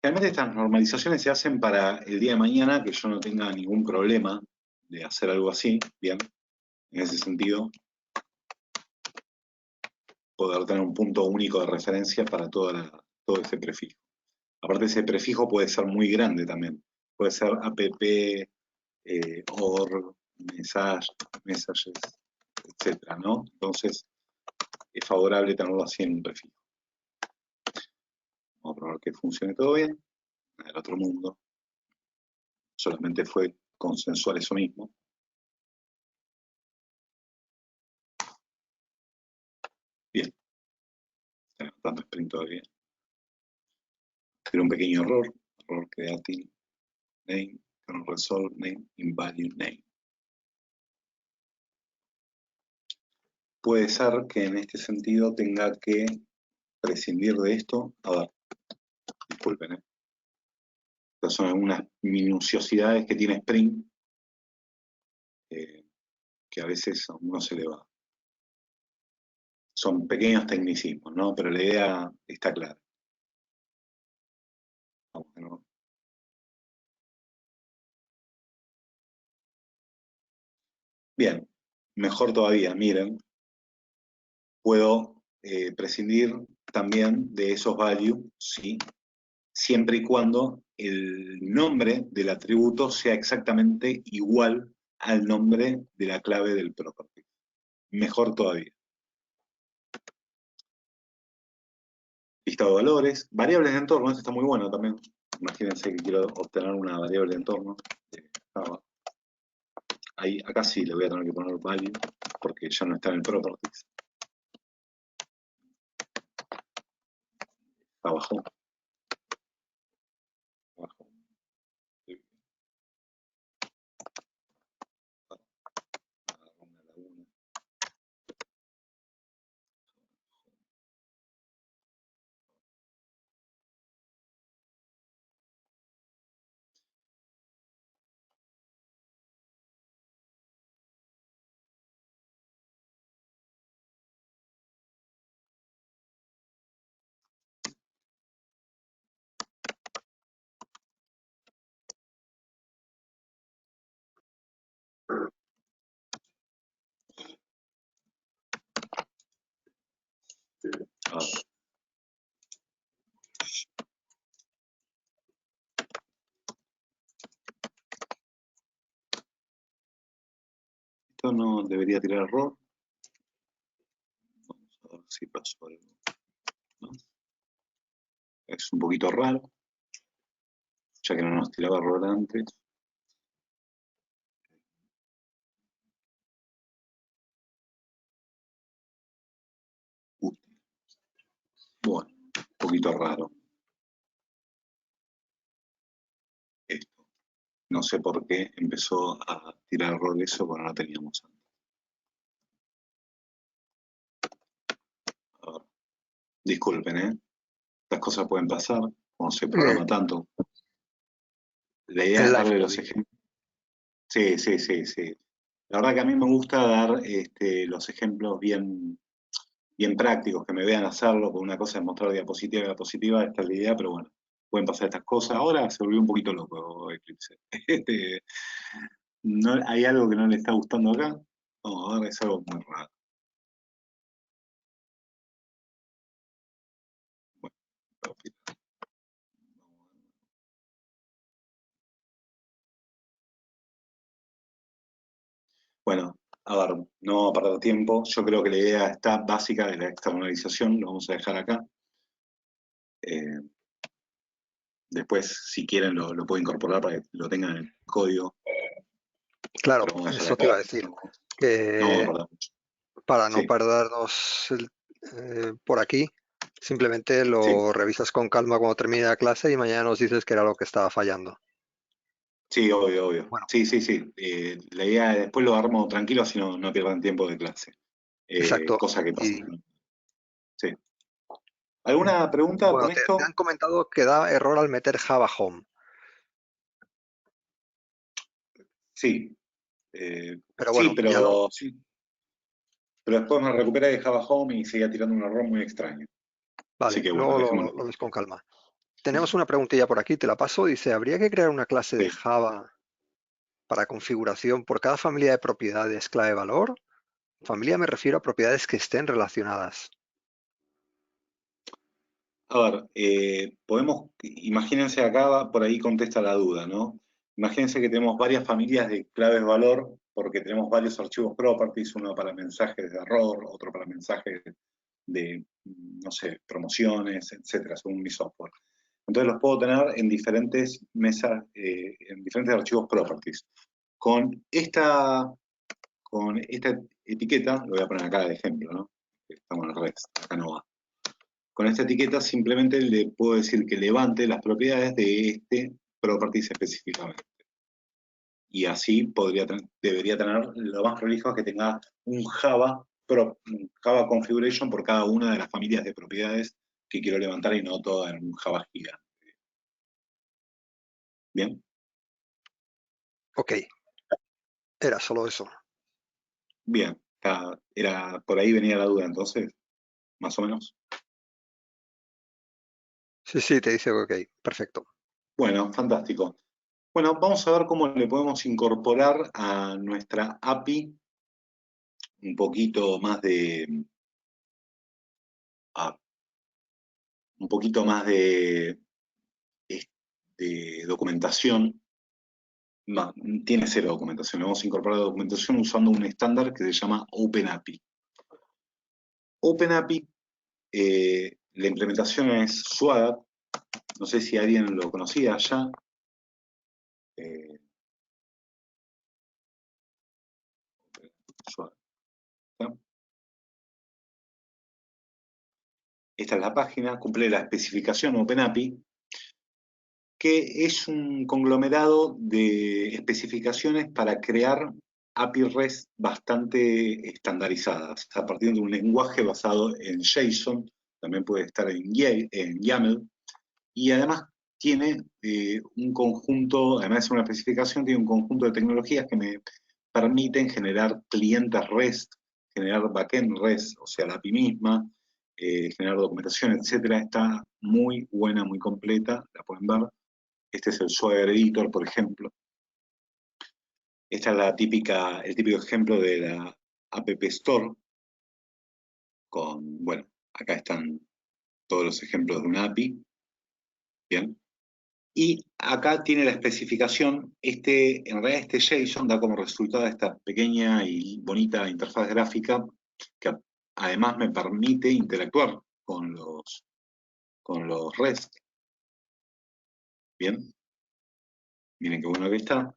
Realmente estas normalizaciones se hacen para el día de mañana, que yo no tenga ningún problema de hacer algo así, bien, en ese sentido, poder tener un punto único de referencia para todo ese prefijo. Aparte, ese prefijo puede ser muy grande también. Puede ser app, or, messages, etc., ¿no? Entonces, es favorable tenerlo así en un prefijo. Vamos a probar que funcione todo bien. En el otro mundo solamente fue consensual eso mismo. Bien. Está levantando Spring todavía. Tiene un pequeño error creating name, can resolve name, invalid name. Puede ser que en este sentido tenga que prescindir de esto. A ver, disculpen, estas son algunas minuciosidades que tiene Spring que a veces a uno se le va. Son pequeños tecnicismos, ¿no? Pero la idea está clara. Vamos de nuevo. Bien, mejor todavía, miren, puedo prescindir también de esos values, ¿sí? Siempre y cuando el nombre del atributo sea exactamente igual al nombre de la clave del property. Mejor todavía. Listado de valores, variables de entorno, esto está muy bueno también. Imagínense que quiero obtener una variable de entorno de Java. ahí, acá sí le voy a tener que poner value, porque ya no está en el properties. Abajo. Abajo. Una laguna. Ah, esto no debería tirar error. Vamos a ver si pasó algo. ¿No? Es un poquito raro, ya que no nos tiraba error antes. Bueno, un poquito raro. Esto. No sé por qué empezó a tirar error eso cuando no teníamos antes. A ver, disculpen, ¿eh? Estas cosas pueden pasar cuando se programa tanto. La idea En es live darle los coding. ejemplos. Sí, sí, sí, sí. La verdad que a mí me gusta dar los ejemplos bien, bien prácticos, que me vean hacerlo, porque una cosa es mostrar diapositiva a diapositiva, esta es la idea, pero bueno, pueden pasar estas cosas. Ahora se volvió un poquito loco Eclipse. No, ¿hay algo que no le está gustando acá? No, ahora es algo muy raro. Bueno, bueno, a ver, no vamos a perder tiempo. Yo creo que la idea está básica de la externalización, lo vamos a dejar acá. Eh, Después, si quieren, lo puedo incorporar para que lo tengan en el código. Claro, Pero vamos a dejar eso te iba acá. a decir, No, no vamos a que perder mucho. para no Sí, perdernos por aquí, simplemente sí, lo revisas con calma cuando termine la clase y mañana nos dices que era lo que estaba fallando. sí, obvio, obvio. Bueno, Sí, sí, sí. La idea es después lo armo tranquilo, así no pierdan tiempo de clase. exacto. Cosa que pasa. Y Sí. ¿Alguna pregunta bueno, con te esto? han comentado que da error al meter Java Home, Sí. pero Sí, bueno, ya lo, pero sí. Pero después me recuperé de Java Home y seguía tirando un error muy extraño. Así vale, que bueno, luego dejémoslo. lo ves con calma. Tenemos una preguntilla por aquí, te la paso. Dice, ¿habría que crear una clase de Sí. Java para configuración por cada familia de propiedades clave valor? Familia me refiero a propiedades que estén relacionadas. A ver, imagínense acá, por ahí contesta la duda, ¿no? Imagínense que tenemos varias familias de claves valor, porque tenemos varios archivos properties, uno para mensajes de error, otro para mensajes de, no sé, promociones, etcétera, según mi software. Entonces los puedo tener en diferentes mesas, en diferentes archivos properties. Con esta, con esta etiqueta, lo voy a poner acá de ejemplo, ¿no? Estamos en el REST, acá no va. Con esta etiqueta simplemente le puedo decir que levante las propiedades de este properties específicamente. Y así debería tener, lo más prolijo es que tenga un un Java configuration por cada una de las familias de propiedades que quiero levantar y no toda en un Java gigante. Bien, Ok, era solo eso. bien. Era, por ahí venía la duda entonces, más o menos. Sí, sí, te dice ok, perfecto. Bueno, fantástico. Bueno, vamos a ver cómo le podemos incorporar a nuestra API un poquito más a- un poquito más de documentación. No, tiene cero documentación. Le vamos a incorporar documentación usando un estándar que se llama OpenAPI. OpenAPI, la implementación es SWADAP. No sé si alguien lo conocía ya. Eh, Swagger. ¿Está? Esta es la página, cumple la especificación OpenAPI, que es un conglomerado de especificaciones para crear API REST bastante estandarizadas, a partir de un lenguaje basado en JSON, también puede estar en YAML, y además tiene un conjunto, además de una especificación, tiene un conjunto de tecnologías que me permiten generar clientes REST, generar backend REST, o sea, la API misma, generar documentación, etcétera. Está muy buena, muy completa, la pueden ver. Este es el Swagger Editor, por ejemplo. Esta es el típico ejemplo de la App Store, bueno, acá están todos los ejemplos de una API, bien. Y acá tiene la especificación, en realidad este JSON da como resultado esta pequeña y bonita interfaz gráfica que además me permite interactuar con los REST. Bien, miren qué bueno que está.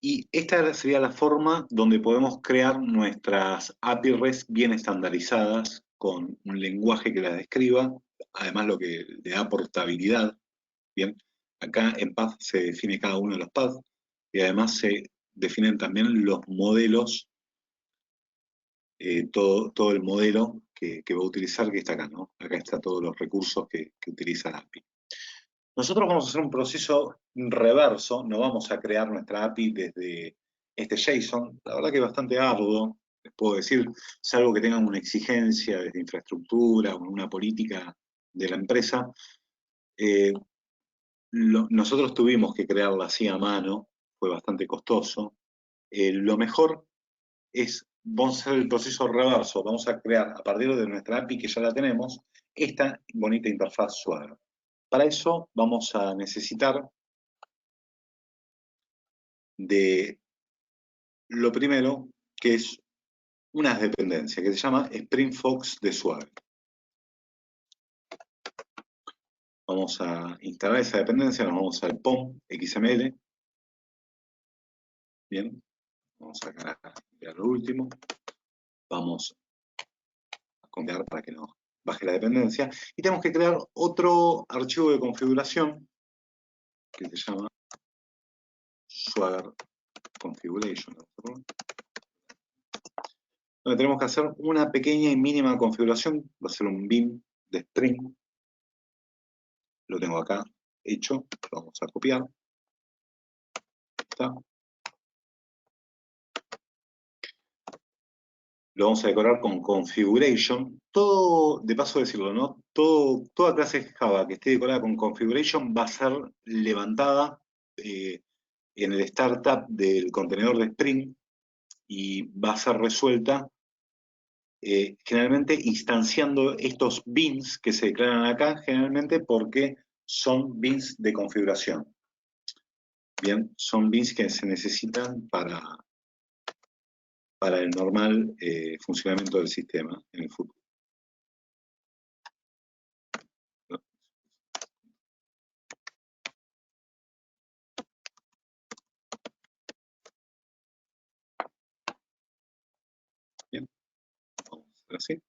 Y esta sería la forma donde podemos crear nuestras API REST bien estandarizadas con un lenguaje que las describa, además lo que le da portabilidad. Bien, acá en path se define cada uno de los paths y además se definen también los modelos, todo el modelo que va a utilizar, que está acá, ¿no? Acá están todos los recursos que utiliza la API. Nosotros vamos a hacer un proceso reverso, no vamos a crear nuestra API desde este JSON, la verdad que es bastante arduo, les puedo decir, salvo que tengan una exigencia desde infraestructura o una política de la empresa. Nosotros tuvimos que crearla así a mano, fue bastante costoso. Lo mejor vamos a hacer el proceso reverso, vamos a crear a partir de nuestra API que ya la tenemos, esta bonita interfaz Swagger. Para eso vamos a necesitar de lo primero, que es unas dependencias, que se llama SpringFox de Swagger. Vamos a instalar esa dependencia, nos vamos al POM XML. Bien, vamos a sacar lo último. Vamos a compilar para que nos baje la dependencia. Y tenemos que crear otro archivo de configuración que se llama Swagger Configuration, donde tenemos que hacer una pequeña y mínima configuración. Va a ser un bin de Spring. Lo tengo acá hecho, lo vamos a copiar. Está. Lo vamos a decorar con configuration. Todo, de paso decirlo, ¿no? Toda clase de Java que esté decorada con configuration va a ser levantada en el startup del contenedor de Spring y va a ser resuelta generalmente instanciando estos bins que se declaran acá, generalmente porque son bins de configuración. Bien, son bins que se necesitan para el normal funcionamiento del sistema en el futuro. Bien, vamos a hacer así.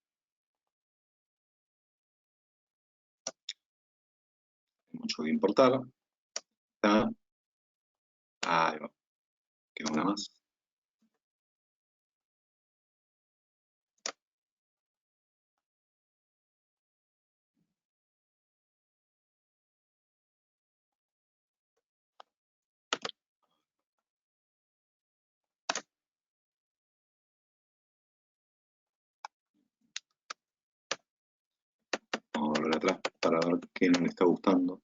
Hay mucho que importar. Está. Ahí va. Queda una más. Vamos a volver atrás para ver qué no le está gustando.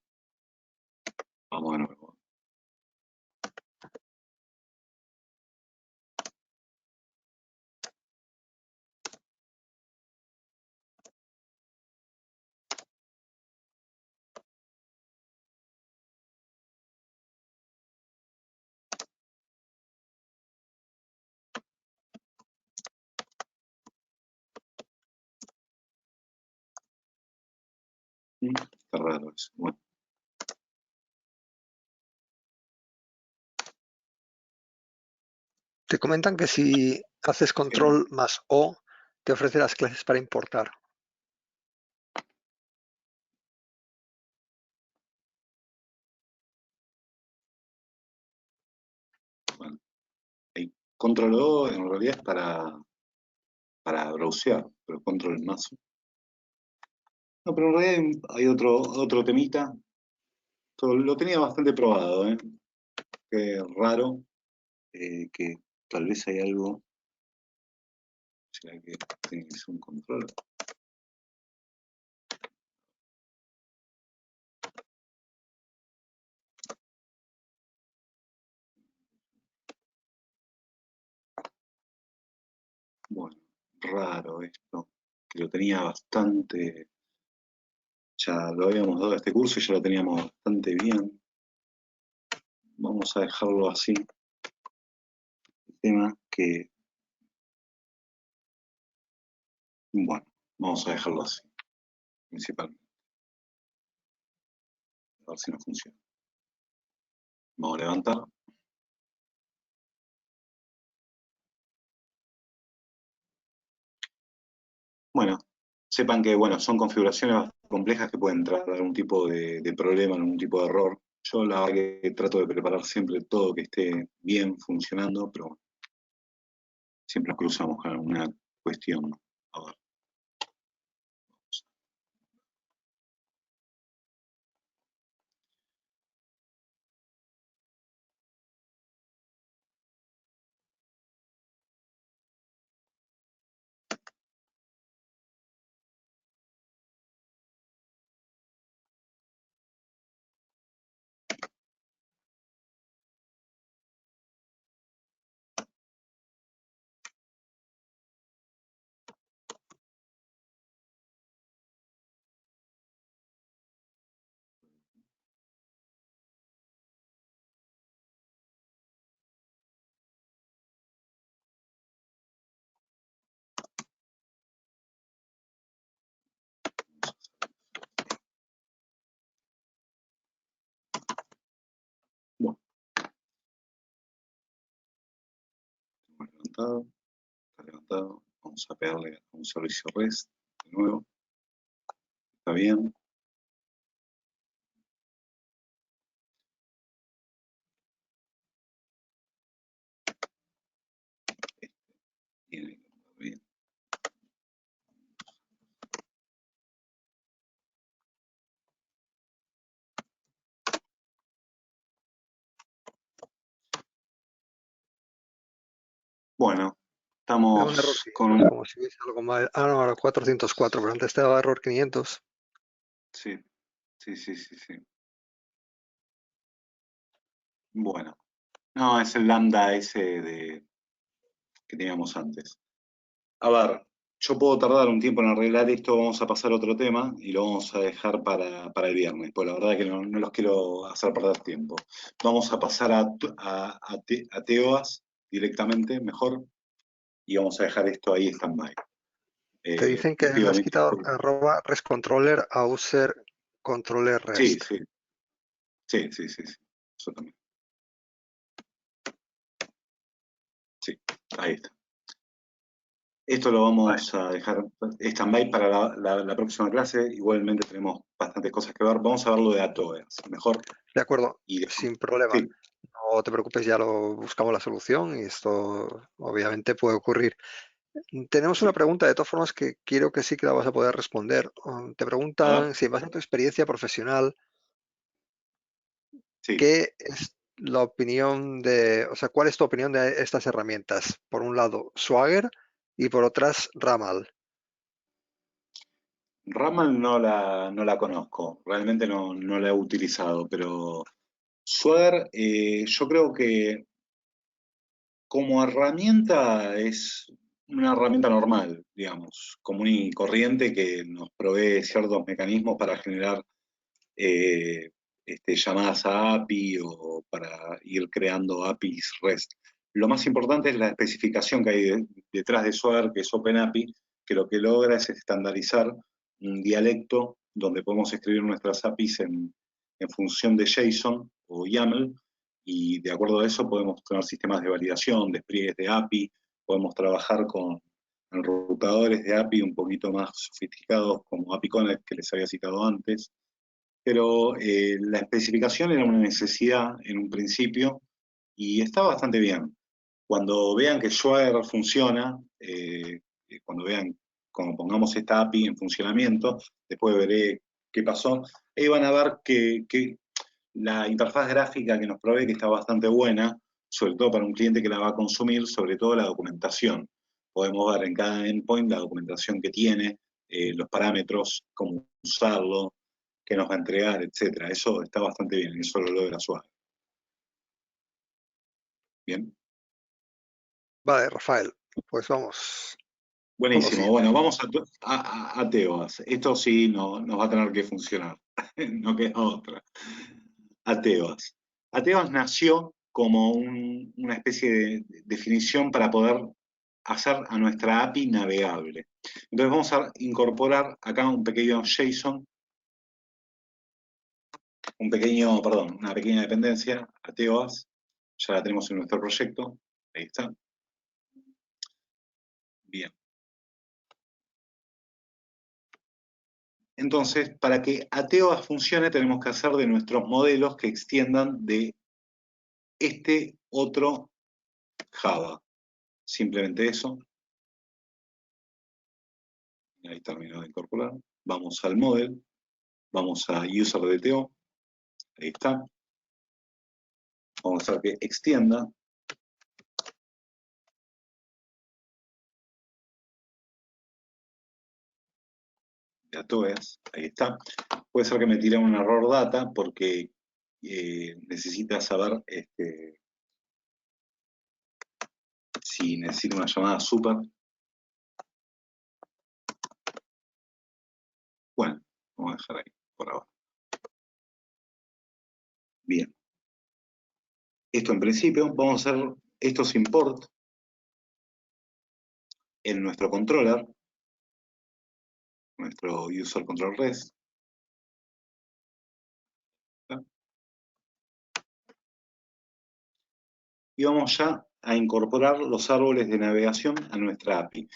Vamos de nuevo. Está raro eso. Bueno. Te comentan que si haces control más O, te ofrece las clases para importar. Bueno, el control O en realidad es para browsear, pero control más. No, pero en realidad hay otro temita. Lo tenía bastante probado, ¿eh? Qué raro, que tal vez hay algo. ¿Será que tiene que ser un control? Bueno, raro esto, que lo tenía bastante, ya lo habíamos dado a este curso y ya lo teníamos bastante bien. Vamos a dejarlo así. El tema que, bueno, vamos a dejarlo así, principalmente. A ver si no funciona. Vamos a levantar. Bueno, sepan que bueno, son configuraciones bastante complejas que pueden traer algún tipo de problema, algún tipo de error. Yo la verdad que trato de preparar siempre todo que esté bien funcionando, pero bueno, siempre nos cruzamos con alguna cuestión. A ver. Bueno, levantado, está levantado. Vamos a pegarle a un servicio REST de nuevo. Está bien. Tiene que andar bien. Bueno, Me da un estamos errorcito, con... como si hubiese algo mal. Ah, no, ahora 404, pero antes te daba error 500. Sí, sí, sí, sí, sí. Bueno, no, es el lambda ese que teníamos antes. A ver, yo puedo tardar un tiempo en arreglar esto, vamos a pasar a otro tema y lo vamos a dejar para el viernes, pues la verdad que no los quiero hacer perder tiempo. Vamos a pasar a TEOAS directamente, mejor, y vamos a dejar esto ahí stand-by. Te dicen que Les le pido has mil quitado disculpas. @RESTcontroller a user controller Sí, REST. sí, sí, sí, sí, sí, eso también. Sí, ahí está. Esto lo Vale, vamos a dejar stand-by para la próxima clase. Igualmente tenemos bastantes cosas que ver. Vamos a ver lo de ATOES, mejor. de acuerdo, Y después, sin problema. sí, No te preocupes, ya lo buscamos la solución y esto obviamente puede ocurrir. Tenemos una sí. pregunta de todas formas que quiero que sí que la vas a poder responder. Te A ver, preguntan si en base a tu experiencia profesional, sí. ¿qué es la opinión de, o sea, cuál es tu opinión de estas herramientas? Por un lado, Swagger y por otras, Ramal. Ramal no la conozco, realmente no la he utilizado, pero Swagger, yo creo que como herramienta es una herramienta normal, digamos, común y corriente que nos provee ciertos mecanismos para generar eh, llamadas a API o para ir creando APIs REST. Lo más importante es la especificación que hay detrás de Swagger, que es OpenAPI, que lo que logra es estandarizar un dialecto donde podemos escribir nuestras APIs en función de JSON o YAML y de acuerdo a eso podemos tener sistemas de validación, despliegues de API, podemos trabajar con enrutadores de API un poquito más sofisticados como API Connect que les había citado antes, pero la especificación era una necesidad en un principio y está bastante bien. Cuando vean que Swagger funciona, cuando vean, cuando pongamos esta API en funcionamiento, después veré qué pasó, ahí van a ver que la interfaz gráfica que nos provee que está bastante buena, sobre todo para un cliente que la va a consumir, sobre todo la documentación. Podemos ver en cada endpoint la documentación que tiene, los parámetros, cómo usarlo, qué nos va a entregar, etc. Eso está bastante bien, eso lo logra Swagger. Bien. Vale, Rafael, pues vamos con lo Buenísimo. siguiente. Bueno, vamos a Tebas. Esto sí nos va a tener que funcionar. No queda otra. A Tebas. Tebas nació como una especie de definición para poder hacer a nuestra API navegable. Entonces vamos a incorporar acá un pequeño JSON, una pequeña dependencia, a Tebas. Ya la tenemos en nuestro proyecto. Ahí está. Bien. Entonces, para que Ateos funcione, tenemos que hacer de nuestros modelos que extiendan de este otro Java. Simplemente eso. Ahí terminó de incorporar. Vamos al model. Vamos a user.dto. Ahí está. Vamos a hacer que extienda. De Atoeas. Ahí está. Puede ser que me tire un error data porque necesita saber si necesita una llamada super. Bueno, vamos a dejar ahí por ahora. Bien. Esto en principio, vamos a hacer estos import en nuestro controller, nuestro user control res. Y vamos ya a incorporar los árboles de navegación a nuestra API.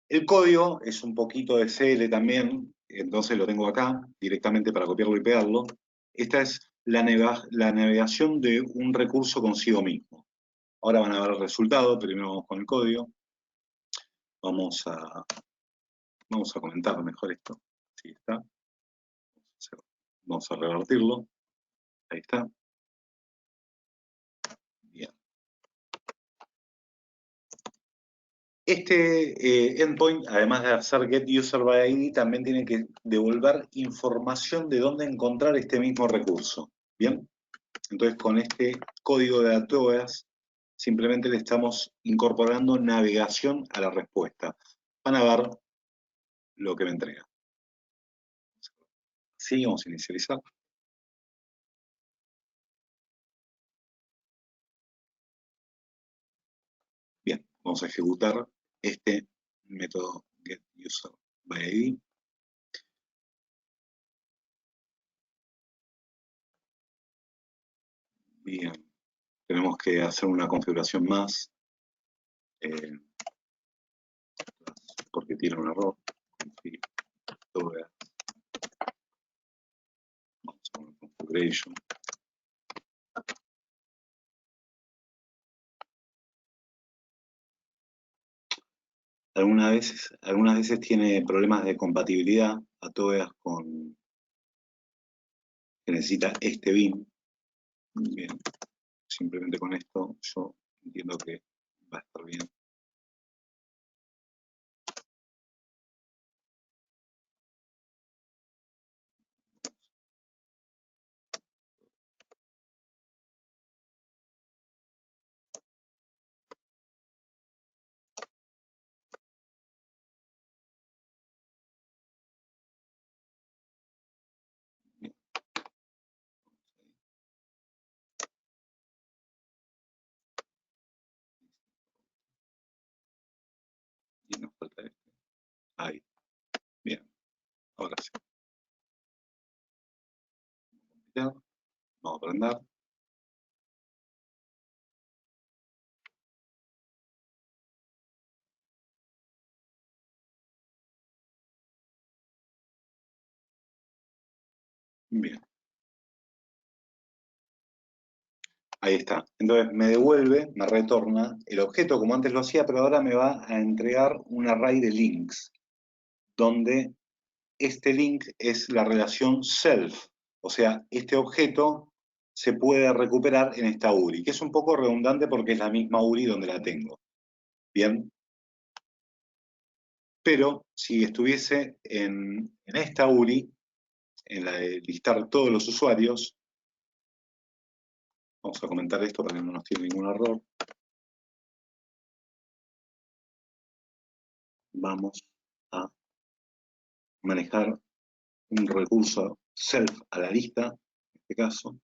El código es un poquito de CL también, entonces lo tengo acá directamente para copiarlo y pegarlo. Esta es la navegación de un recurso consigo mismo. Ahora van a ver el resultado, primero vamos con el código. Vamos a comentar mejor esto. Ahí está. Vamos a revertirlo. Ahí está. Bien. Este endpoint, además de hacer getUserById, también tiene que devolver información de dónde encontrar este mismo recurso. ¿Bien? Entonces, con este código de Atoeas, simplemente le estamos incorporando navegación a la respuesta. Van a ver lo que me entrega. Sí, vamos a inicializar. Bien, vamos a ejecutar este método getUserById. Bien, tenemos que hacer una configuración más, porque tiene un error. Vamos a poner configuration. Algunas veces tiene problemas de compatibilidad a todas con que necesita este bin. Bien, simplemente con esto yo entiendo que va a estar bien. Bien. Y nos falta este. Ahí. Bien. Ahora sí. Vamos a prender. Bien. Ahí está. Entonces me devuelve, me retorna el objeto como antes lo hacía, pero ahora me va a entregar un array de links, donde este link es la relación self. O sea, este objeto se puede recuperar en esta URI, que es un poco redundante porque es la misma URI donde la tengo. Bien. Pero si estuviese en esta URI, en la de listar todos los usuarios, vamos a comentar esto para que no nos tire ningún error. Vamos a manejar un recurso self a la lista, en este caso.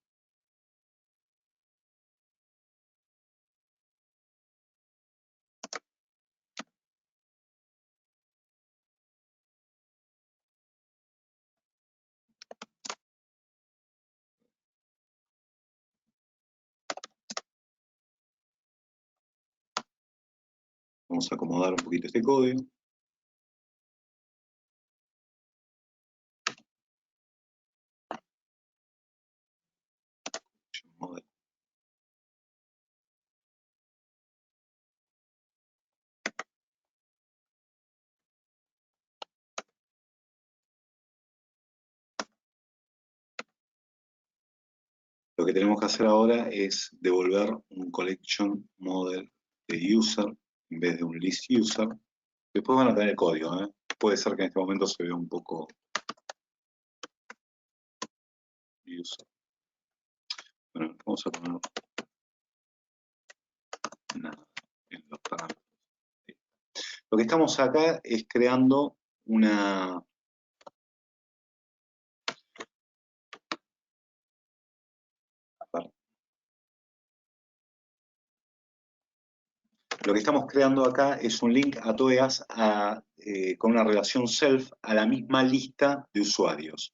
Vamos a acomodar un poquito este código. Lo que tenemos que hacer ahora es devolver un collection model de user en vez de un list user. Después van a tener el código, ¿eh? Puede ser que en este momento se vea un poco user. Bueno, vamos a poner nada en los parámetros. Lo que estamos acá es creando una... Lo que estamos creando acá es un link a TOEAS con una relación self a la misma lista de usuarios.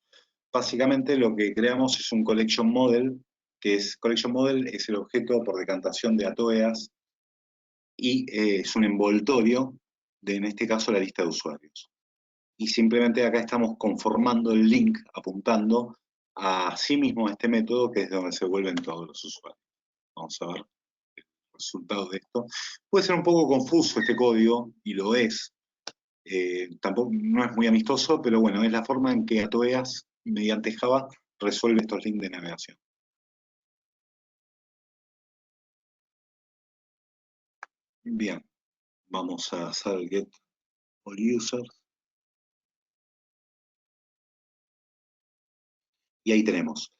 Básicamente lo que creamos es un collection model, que es collection model es el objeto por decantación de ATOEAS y es un envoltorio de, en este caso, la lista de usuarios. Y simplemente acá estamos conformando el link, apuntando a sí mismo a este método, que es donde se vuelven todos los usuarios. Vamos a ver el resultado de esto. Puede ser un poco confuso este código, y lo es. Tampoco, no es muy amistoso, pero bueno, es la forma en que ATOEAS, mediante Java, resuelve estos links de navegación. Bien, vamos a hacer el get all users. Y ahí tenemos.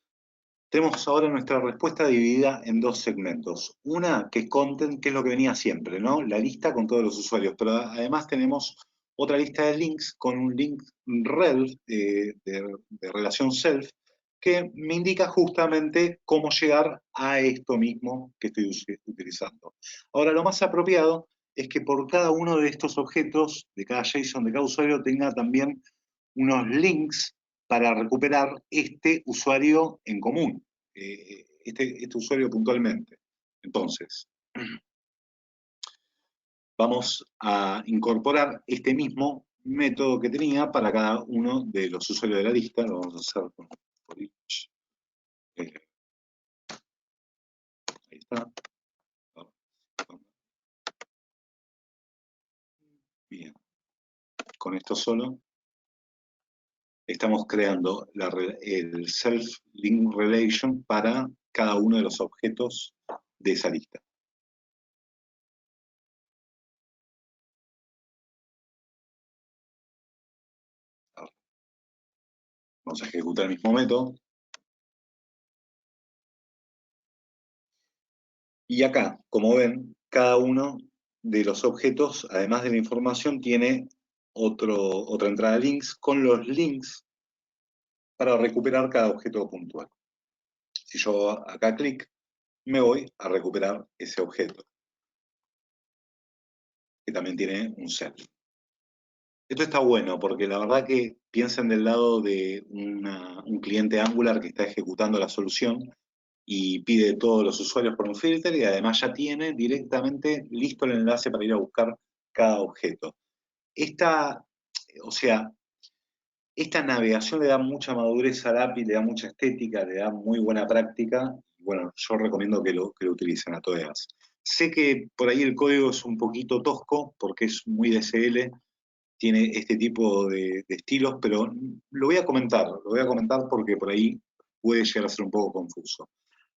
Tenemos ahora nuestra respuesta dividida en dos segmentos. Una que es content, que es lo que venía siempre, ¿no? La lista con todos los usuarios. Pero además tenemos otra lista de links con un link rel de relación self que me indica justamente cómo llegar a esto mismo que estoy utilizando. Ahora, lo más apropiado es que por cada uno de estos objetos, de cada JSON, de cada usuario, tenga también unos links para recuperar este usuario en común, este usuario puntualmente. Entonces, vamos a incorporar este mismo método que tenía para cada uno de los usuarios de la lista. Lo vamos a hacer con for each. Ahí está. Bien. Con esto solo estamos creando el self-link relation para cada uno de los objetos de esa lista. Vamos a ejecutar el mismo método. Y acá, como ven, cada uno de los objetos, además de la información, tiene otra entrada de links con los links para recuperar cada objeto puntual. Si yo acá clic, me voy a recuperar ese objeto, que también tiene un self. Esto está bueno, porque la verdad que piensen del lado de un cliente Angular que está ejecutando la solución y pide todos los usuarios por un filter y además ya tiene directamente listo el enlace para ir a buscar cada objeto. O sea, Esta navegación le da mucha madurez al API, le da mucha estética, le da muy buena práctica. Bueno, yo recomiendo que lo utilicen a todas. Sé que por ahí el código es un poquito tosco porque es muy DSL, tiene este tipo de estilos, pero lo voy a comentar porque por ahí puede llegar a ser un poco confuso.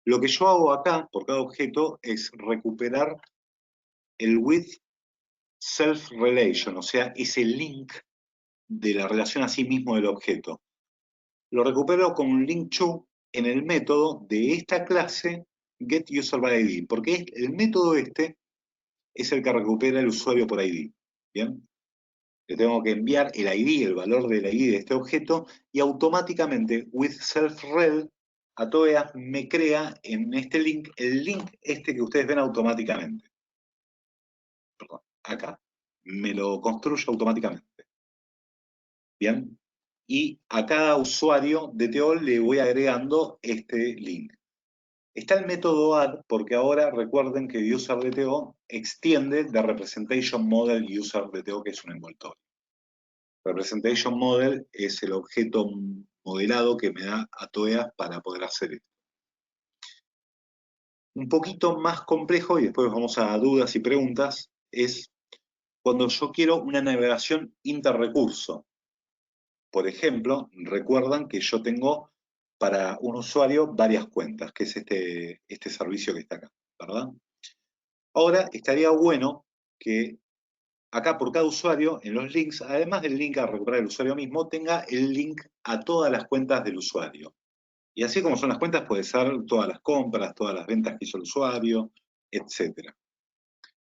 Lo que yo hago acá, por cada objeto, es recuperar el with self relation, o sea, ese link de la relación a sí mismo del objeto. Lo recupero con un link to en el método de esta clase getUserById, porque el método este es el que recupera el usuario por ID. ¿Bien? Le tengo que enviar el ID, el valor del ID de este objeto, y automáticamente withSelfRel a todas me crea en este link el link este que ustedes ven automáticamente. Perdón, acá. Me lo construye automáticamente. ¿Bien? Y a cada usuario de TO le voy agregando este link. Está el método add porque ahora recuerden que userDTO extiende de representation model userDTO, que es un envoltorio. Representation model es el objeto modelado que me da a TOEA para poder hacer esto. Un poquito más complejo, y después vamos a dudas y preguntas, es cuando yo quiero una navegación interrecurso. Por ejemplo, recuerdan que yo tengo para un usuario varias cuentas, que es este servicio que está acá, ¿verdad? Ahora, estaría bueno que acá por cada usuario, en los links, además del link a recuperar el usuario mismo, tenga el link a todas las cuentas del usuario. Y así como son las cuentas, puede ser todas las compras, todas las ventas que hizo el usuario, etc.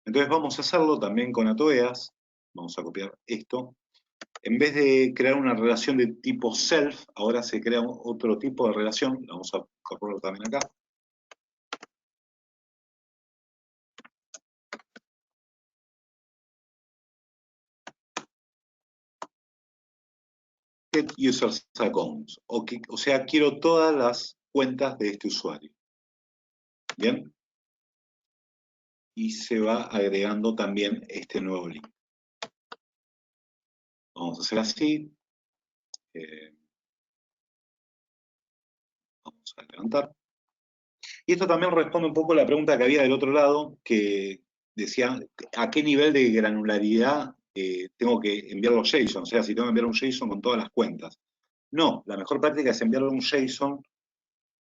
Entonces vamos a hacerlo también con atoeas. Vamos a copiar esto. En vez de crear una relación de tipo self, ahora se crea otro tipo de relación. La vamos a incorporar también acá. Get users accounts. O sea, quiero todas las cuentas de este usuario. ¿Bien? Y se va agregando también este nuevo link. Vamos a hacer así. Vamos a levantar. Y esto también responde un poco a la pregunta que había del otro lado, que decía a qué nivel de granularidad tengo que enviar los JSON. O sea, si tengo que enviar un JSON con todas las cuentas. No, la mejor práctica es enviarle un JSON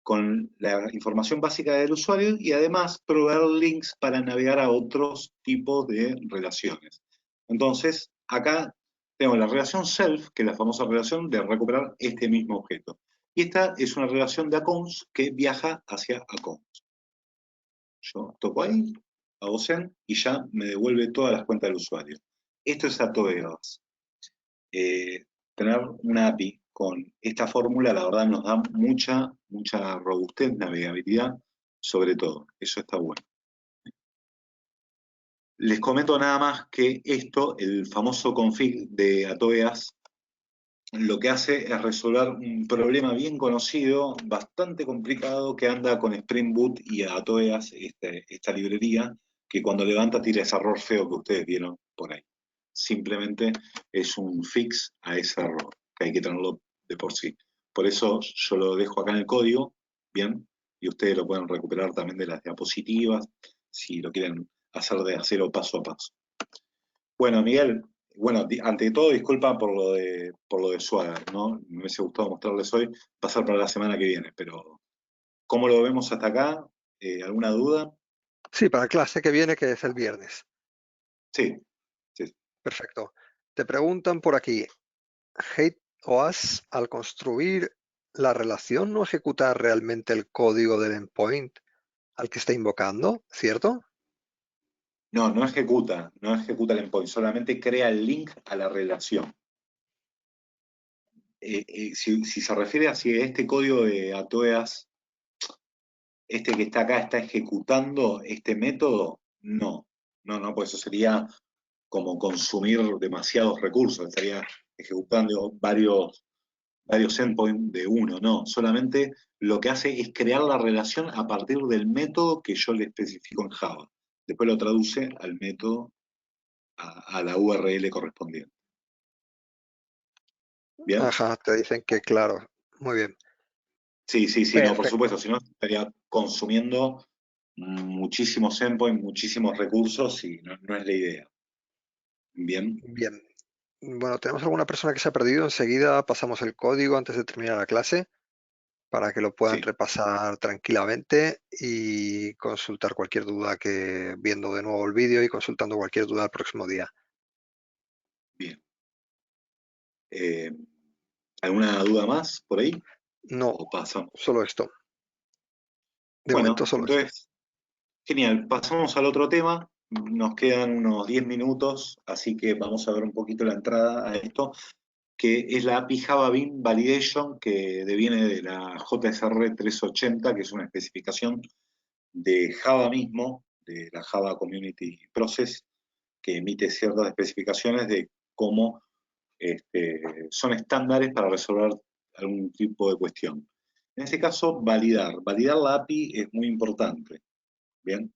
con la información básica del usuario y además proveer links para navegar a otros tipos de relaciones. Entonces, acá tengo la relación self, que es la famosa relación de recuperar este mismo objeto. Y esta es una relación de accounts que viaja hacia accounts. Yo toco ahí, hago send y ya me devuelve todas las cuentas del usuario. Esto es AtoEOS. Tener una API con esta fórmula, la verdad, nos da mucha robustez, navegabilidad, sobre todo. Eso está bueno. Les comento nada más que esto, el famoso config de AtoEAS, lo que hace es resolver un problema bien conocido, bastante complicado, que anda con Spring Boot y AtoEAS, esta librería, que cuando levanta tira ese error feo que ustedes vieron por ahí. Simplemente es un fix a ese error, que hay que tenerlo de por sí. Por eso yo lo dejo acá en el código, ¿bien? Y ustedes lo pueden recuperar también de las diapositivas, si lo quieren hacer de acero paso a paso. Bueno, Miguel, bueno, ante todo, disculpa por lo de Swagger, ¿no? Me hubiese gustado mostrarles hoy, pasar para la semana que viene, pero ¿cómo lo vemos hasta acá? ¿Alguna duda? Sí, para la clase que viene, que es el viernes. Sí, sí. Perfecto. Te preguntan por aquí, HateOAS, al construir la relación, no ejecuta realmente el código del endpoint al que está invocando, ¿cierto? No ejecuta el endpoint, solamente crea el link a la relación. Si se refiere a si este código de AtoEAS, este que está acá, está ejecutando este método, no, pues eso sería como consumir demasiados recursos, estaría ejecutando varios endpoints de uno, no, solamente lo que hace es crear la relación a partir del método que yo le especifico en Java. Después lo traduce al método, a la URL correspondiente. ¿Bien? Ajá, te dicen que claro. Muy bien. Sí, sí, sí, no, por Perfecto. supuesto, si no estaría consumiendo muchísimos endpoints, muchísimos recursos y no, no es la idea. Bien, Bien. Bueno, tenemos alguna persona que se ha perdido. Enseguida pasamos el código antes de terminar la clase para que lo puedan sí, repasar tranquilamente y consultar cualquier duda que viendo de nuevo el vídeo y consultando cualquier duda el próximo día. bien. Eh, ¿Alguna duda más por ahí? No, ¿O pasamos? solo esto. De momento Bueno, solo esto. entonces, genial. Pasamos al otro tema. Nos quedan unos 10 minutos, así que vamos a ver un poquito la entrada a esto, que es la API Java Bean Validation, que deviene de la JSR 380, que es una especificación de Java mismo, de la Java Community Process, que emite ciertas especificaciones de cómo son estándares para resolver algún tipo de cuestión. En este caso, validar. Validar la API es muy importante. Bien.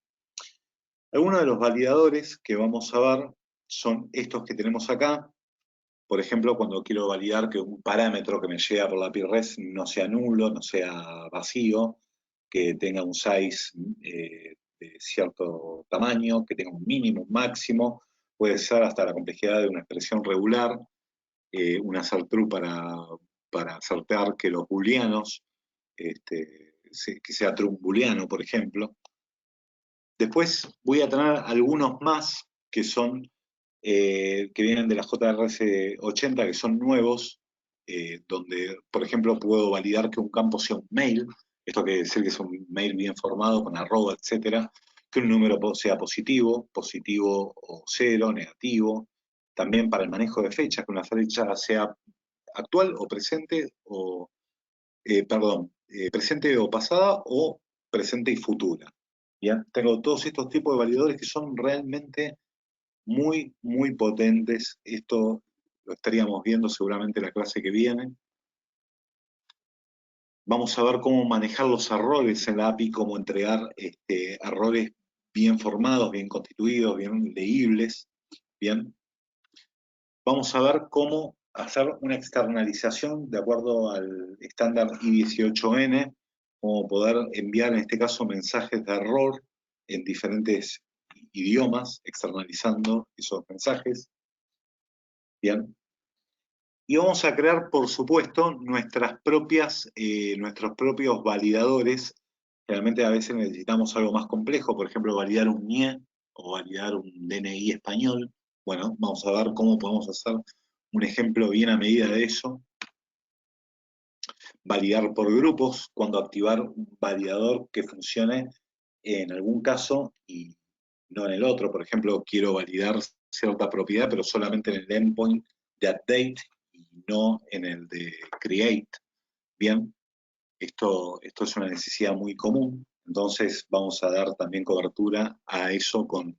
Algunos de los validadores que vamos a ver son estos que tenemos acá. Por ejemplo, cuando quiero validar que un parámetro que me llega por la API REST no sea nulo, no sea vacío, que tenga un size de cierto tamaño, que tenga un mínimo, un máximo, puede ser hasta la complejidad de una expresión regular, un assert true para acertar que los booleanos, que sea true un booleano, por ejemplo. Después voy a tener algunos más que son que vienen de la JRS 80, que son nuevos, donde, por ejemplo, puedo validar que un campo sea un mail, esto quiere decir que es un mail bien formado, con arroba, etcétera, que un número sea positivo, positivo o cero, negativo, también para el manejo de fechas, que una fecha sea actual o presente, o, perdón, presente o pasada, o presente y futura. ¿Ya? Tengo todos estos tipos de validadores que son realmente muy, muy potentes. Esto lo estaríamos viendo seguramente en la clase que viene. Vamos a ver cómo manejar los errores en la API, cómo entregar errores bien formados, bien constituidos, bien leíbles. Bien. Vamos a ver cómo hacer una externalización de acuerdo al estándar I18N, cómo poder enviar en este caso mensajes de error en diferentes idiomas, externalizando esos mensajes. Bien. Y vamos a crear, por supuesto, nuestros propios validadores. Realmente a veces necesitamos algo más complejo, por ejemplo, validar un NIE o validar un DNI español. Bueno, vamos a ver cómo podemos hacer un ejemplo bien a medida de eso. Validar por grupos, cuando activar un validador que funcione en algún caso y no en el otro. Por ejemplo, quiero validar cierta propiedad, pero solamente en el endpoint de update y no en el de create. Bien, esto es una necesidad muy común, entonces vamos a dar también cobertura a eso con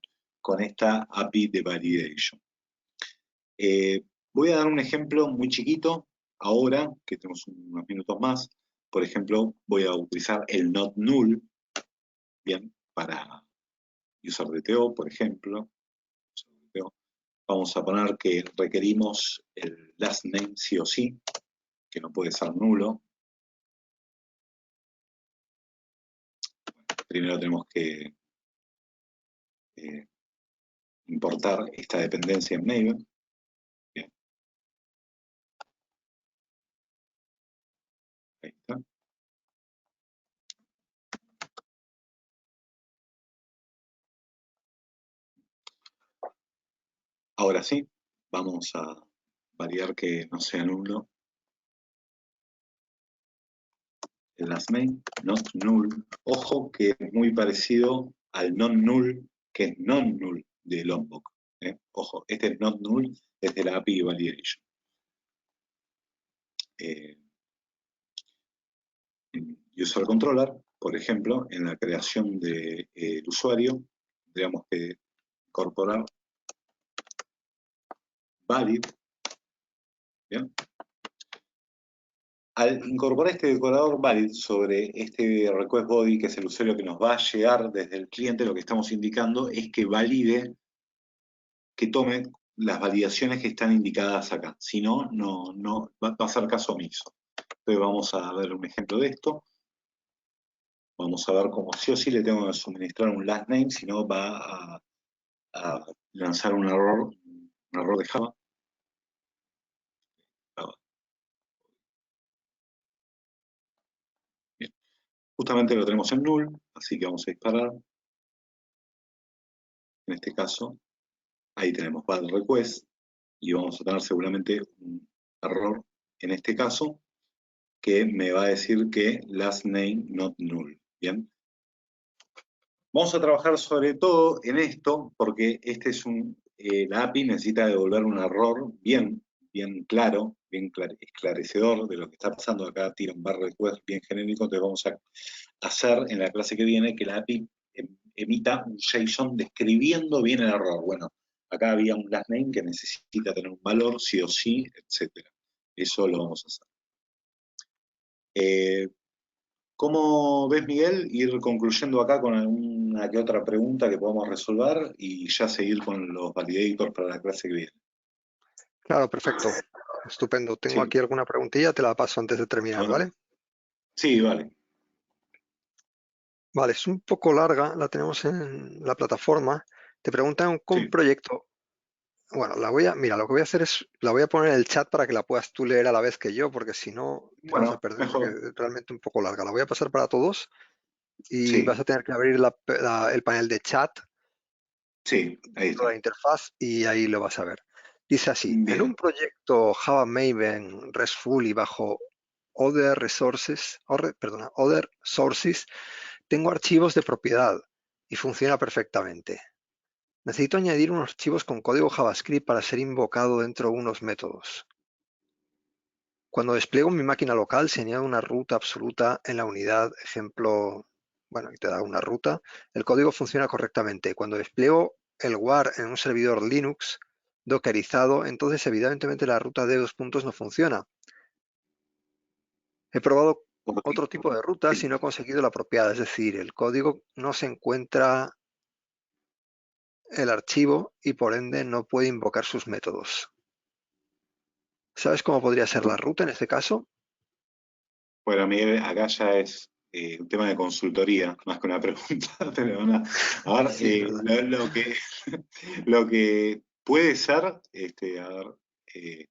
esta API de validation. Voy a dar un ejemplo muy chiquito ahora, que tenemos unos minutos más. Por ejemplo, voy a utilizar el not null, bien, para user por ejemplo. Vamos a poner que requerimos el last name sí o sí, que no puede ser nulo. Primero tenemos que importar esta dependencia en Maven. Bien, ahí está. Ahora sí, vamos a validar que no sea nulo el last name, not null. Ojo que es muy parecido al non-null, que es non-null de Lombok. Ojo, este es not null desde la API Validation. En User Controller, por ejemplo, en la creación del usuario, tendríamos que incorporar valid. ¿Bien? Al incorporar este decorador valid sobre este request body, que es el usuario que nos va a llegar desde el cliente, lo que estamos indicando es que valide, que tome las validaciones que están indicadas acá. Si no, no va a ser caso omiso. Entonces vamos a ver un ejemplo de esto. Vamos a ver cómo sí o sí le tengo que suministrar un last name, si no va a lanzar un error de Java. Bien. Justamente lo tenemos en null, así que vamos a disparar. En este caso, ahí tenemos bad request, y vamos a tener seguramente un error en este caso, que me va a decir que last name not null. Bien. Vamos a trabajar sobre todo en esto, porque este es la API necesita devolver un error bien claro, bien esclarecedor de lo que está pasando acá, tira un bar request bien genérico, entonces vamos a hacer en la clase que viene que la API emita un JSON describiendo bien el error. Bueno, acá había un last name que necesita tener un valor, sí o sí, etc. Eso lo vamos a hacer. ¿Cómo ves, Miguel, ir concluyendo acá con alguna que otra pregunta que podamos resolver y ya seguir con los validators para la clase que viene? Claro, perfecto. Estupendo. Tengo Sí, aquí alguna preguntilla, te la paso antes de a terminar, ver. ¿vale? Sí, vale. Vale, es un poco larga, la tenemos en la plataforma. Te preguntan con Sí. proyecto. Bueno, mira, lo que voy a hacer es, la voy a poner en el chat para que la puedas tú leer a la vez que yo, porque si no te vas a Bueno, perder porque mejor. es realmente un poco larga. La voy a pasar para todos y vas Sí, a tener que abrir el panel de chat sí, ahí dentro de está. la interfaz y ahí lo vas a ver. Dice así, en un Bien. proyecto Java Maven RESTful y bajo Other Sources, tengo archivos de propiedad y funciona perfectamente. Necesito añadir unos archivos con código JavaScript para ser invocado dentro de unos métodos. Cuando despliego mi máquina local, se añade una ruta absoluta en la unidad, ejemplo, bueno, y te da una ruta. El código funciona correctamente. Cuando despliego el WAR en un servidor Linux dockerizado, entonces evidentemente la ruta de 2 puntos no funciona. He probado otro tipo de rutas y no he conseguido la apropiada, es decir, el código no se encuentra el archivo y por ende no puede invocar sus métodos. ¿Sabes cómo podría ser la ruta en este caso? Bueno, Miguel, acá ya es un tema de consultoría, más que una pregunta. Pero a ver, Sí, ¿verdad? lo que puede ser, a ver, eh,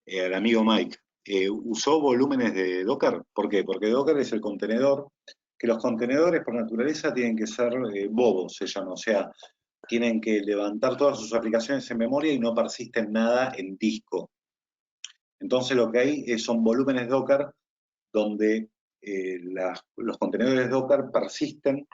el amigo Mike, usó volúmenes de Docker. ¿Por qué? Porque Docker es el contenedor, que los contenedores por naturaleza tienen que ser bobos, se llama, o sea, tienen que levantar todas sus aplicaciones en memoria y no persisten nada en disco. Entonces lo que hay son volúmenes Docker donde los contenedores Docker persisten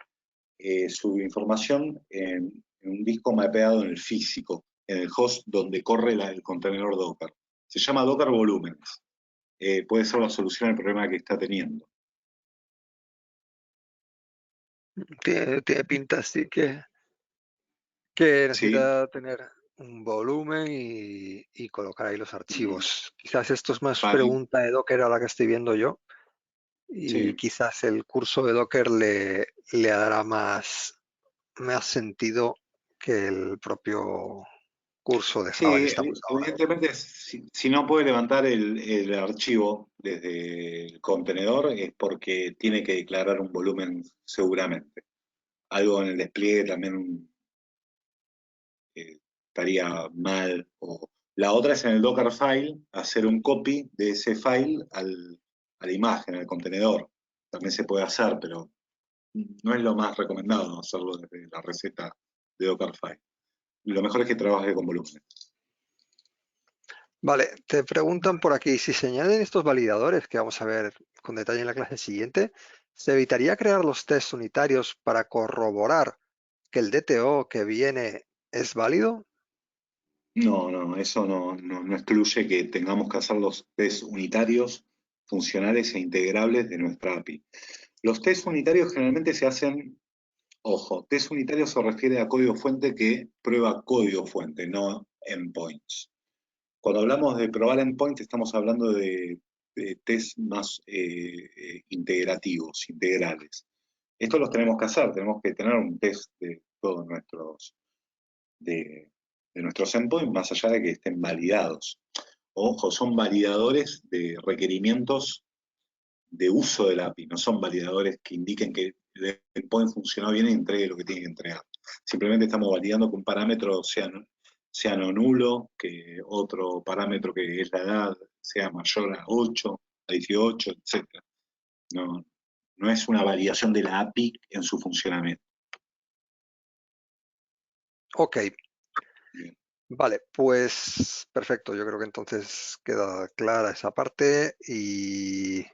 su información en un disco mapeado en el físico, en el host donde corre el contenedor Docker. Se llama Docker Volúmenes. Puede ser la solución al problema que está teniendo. Tiene pinta así que Sí, necesita tener un volumen y colocar ahí los mm, archivos. Quizás esto es más vale, pregunta de Docker a la que estoy viendo yo y sí. quizás el curso de Docker le dará más sentido que el propio curso de Java que Sí, estamos ahora. evidentemente, si no puede levantar el archivo desde el contenedor es porque tiene que declarar un volumen seguramente. Algo en el despliegue también estaría mal. La otra es en el Dockerfile, hacer un copy de ese file a la imagen, al contenedor. También se puede hacer, pero no es lo más recomendado hacerlo desde la receta de Dockerfile. Lo mejor es que trabaje con volúmenes. Vale, te preguntan por aquí, si se añaden estos validadores, que vamos a ver con detalle en la clase siguiente, ¿se evitaría crear los tests unitarios para corroborar que el DTO que viene es válido? No, eso no excluye que tengamos que hacer los test unitarios, funcionales e integrables de nuestra API. Los test unitarios generalmente se hacen, ojo, test unitario se refiere a código fuente que prueba código fuente, no endpoints. Cuando hablamos de probar endpoints estamos hablando de test más integrativos, integrales. Estos los tenemos que hacer, tenemos que tener un test de todos nuestros, de, de nuestros endpoints, más allá de que estén validados. Ojo, son validadores de requerimientos de uso del API, no son validadores que indiquen que el endpoint funcionó bien y entregue lo que tiene que entregar. Simplemente estamos validando que un parámetro sea no nulo, que otro parámetro que es la edad sea mayor a 8, a 18, etc. No, no es una validación de la API en su funcionamiento. Ok, Bien. vale, pues perfecto. Yo creo que entonces queda clara esa parte y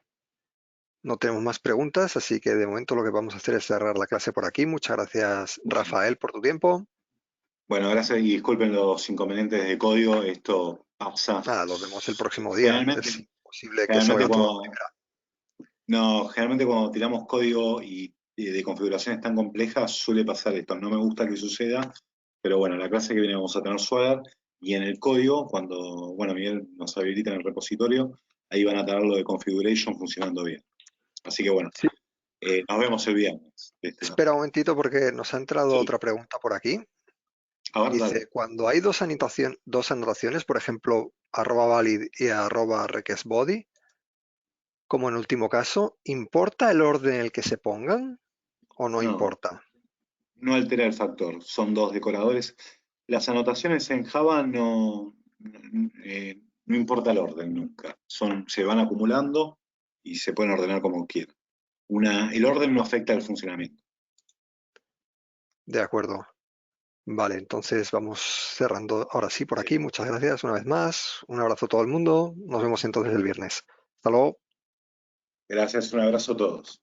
no tenemos más preguntas, así que de momento lo que vamos a hacer es cerrar la clase por aquí. Muchas gracias, Bueno, Rafael, por tu tiempo. bueno, gracias y disculpen los inconvenientes de código, esto pasa. Nada, los vemos el próximo día. Es Generalmente, posible que generalmente salga todo a la cuando, primera. no, generalmente cuando tiramos código y de configuraciones tan complejas suele pasar esto. No me gusta que suceda, pero bueno, en la clase que viene vamos a tener Swagger y en el código, cuando, bueno, Miguel nos habilita en el repositorio, ahí van a tener lo de configuration funcionando bien. Así que bueno, Sí. nos vemos el viernes de este lado. Espera un momentito porque nos ha entrado Sí, otra pregunta por aquí. a ver, dale. Dice, cuando hay dos anotaciones, por ejemplo, @valid y @requestBody, como en último caso, ¿importa el orden en el que se pongan o no No, importa? no altera el factor, son dos decoradores. Las anotaciones en Java no importa el orden nunca, se van acumulando y se pueden ordenar como quieran. El orden no afecta al funcionamiento. De acuerdo. Vale, entonces vamos cerrando ahora sí por aquí. Muchas gracias una vez más. Un abrazo a todo el mundo. Nos vemos entonces el viernes. Hasta luego. Gracias, un abrazo a todos.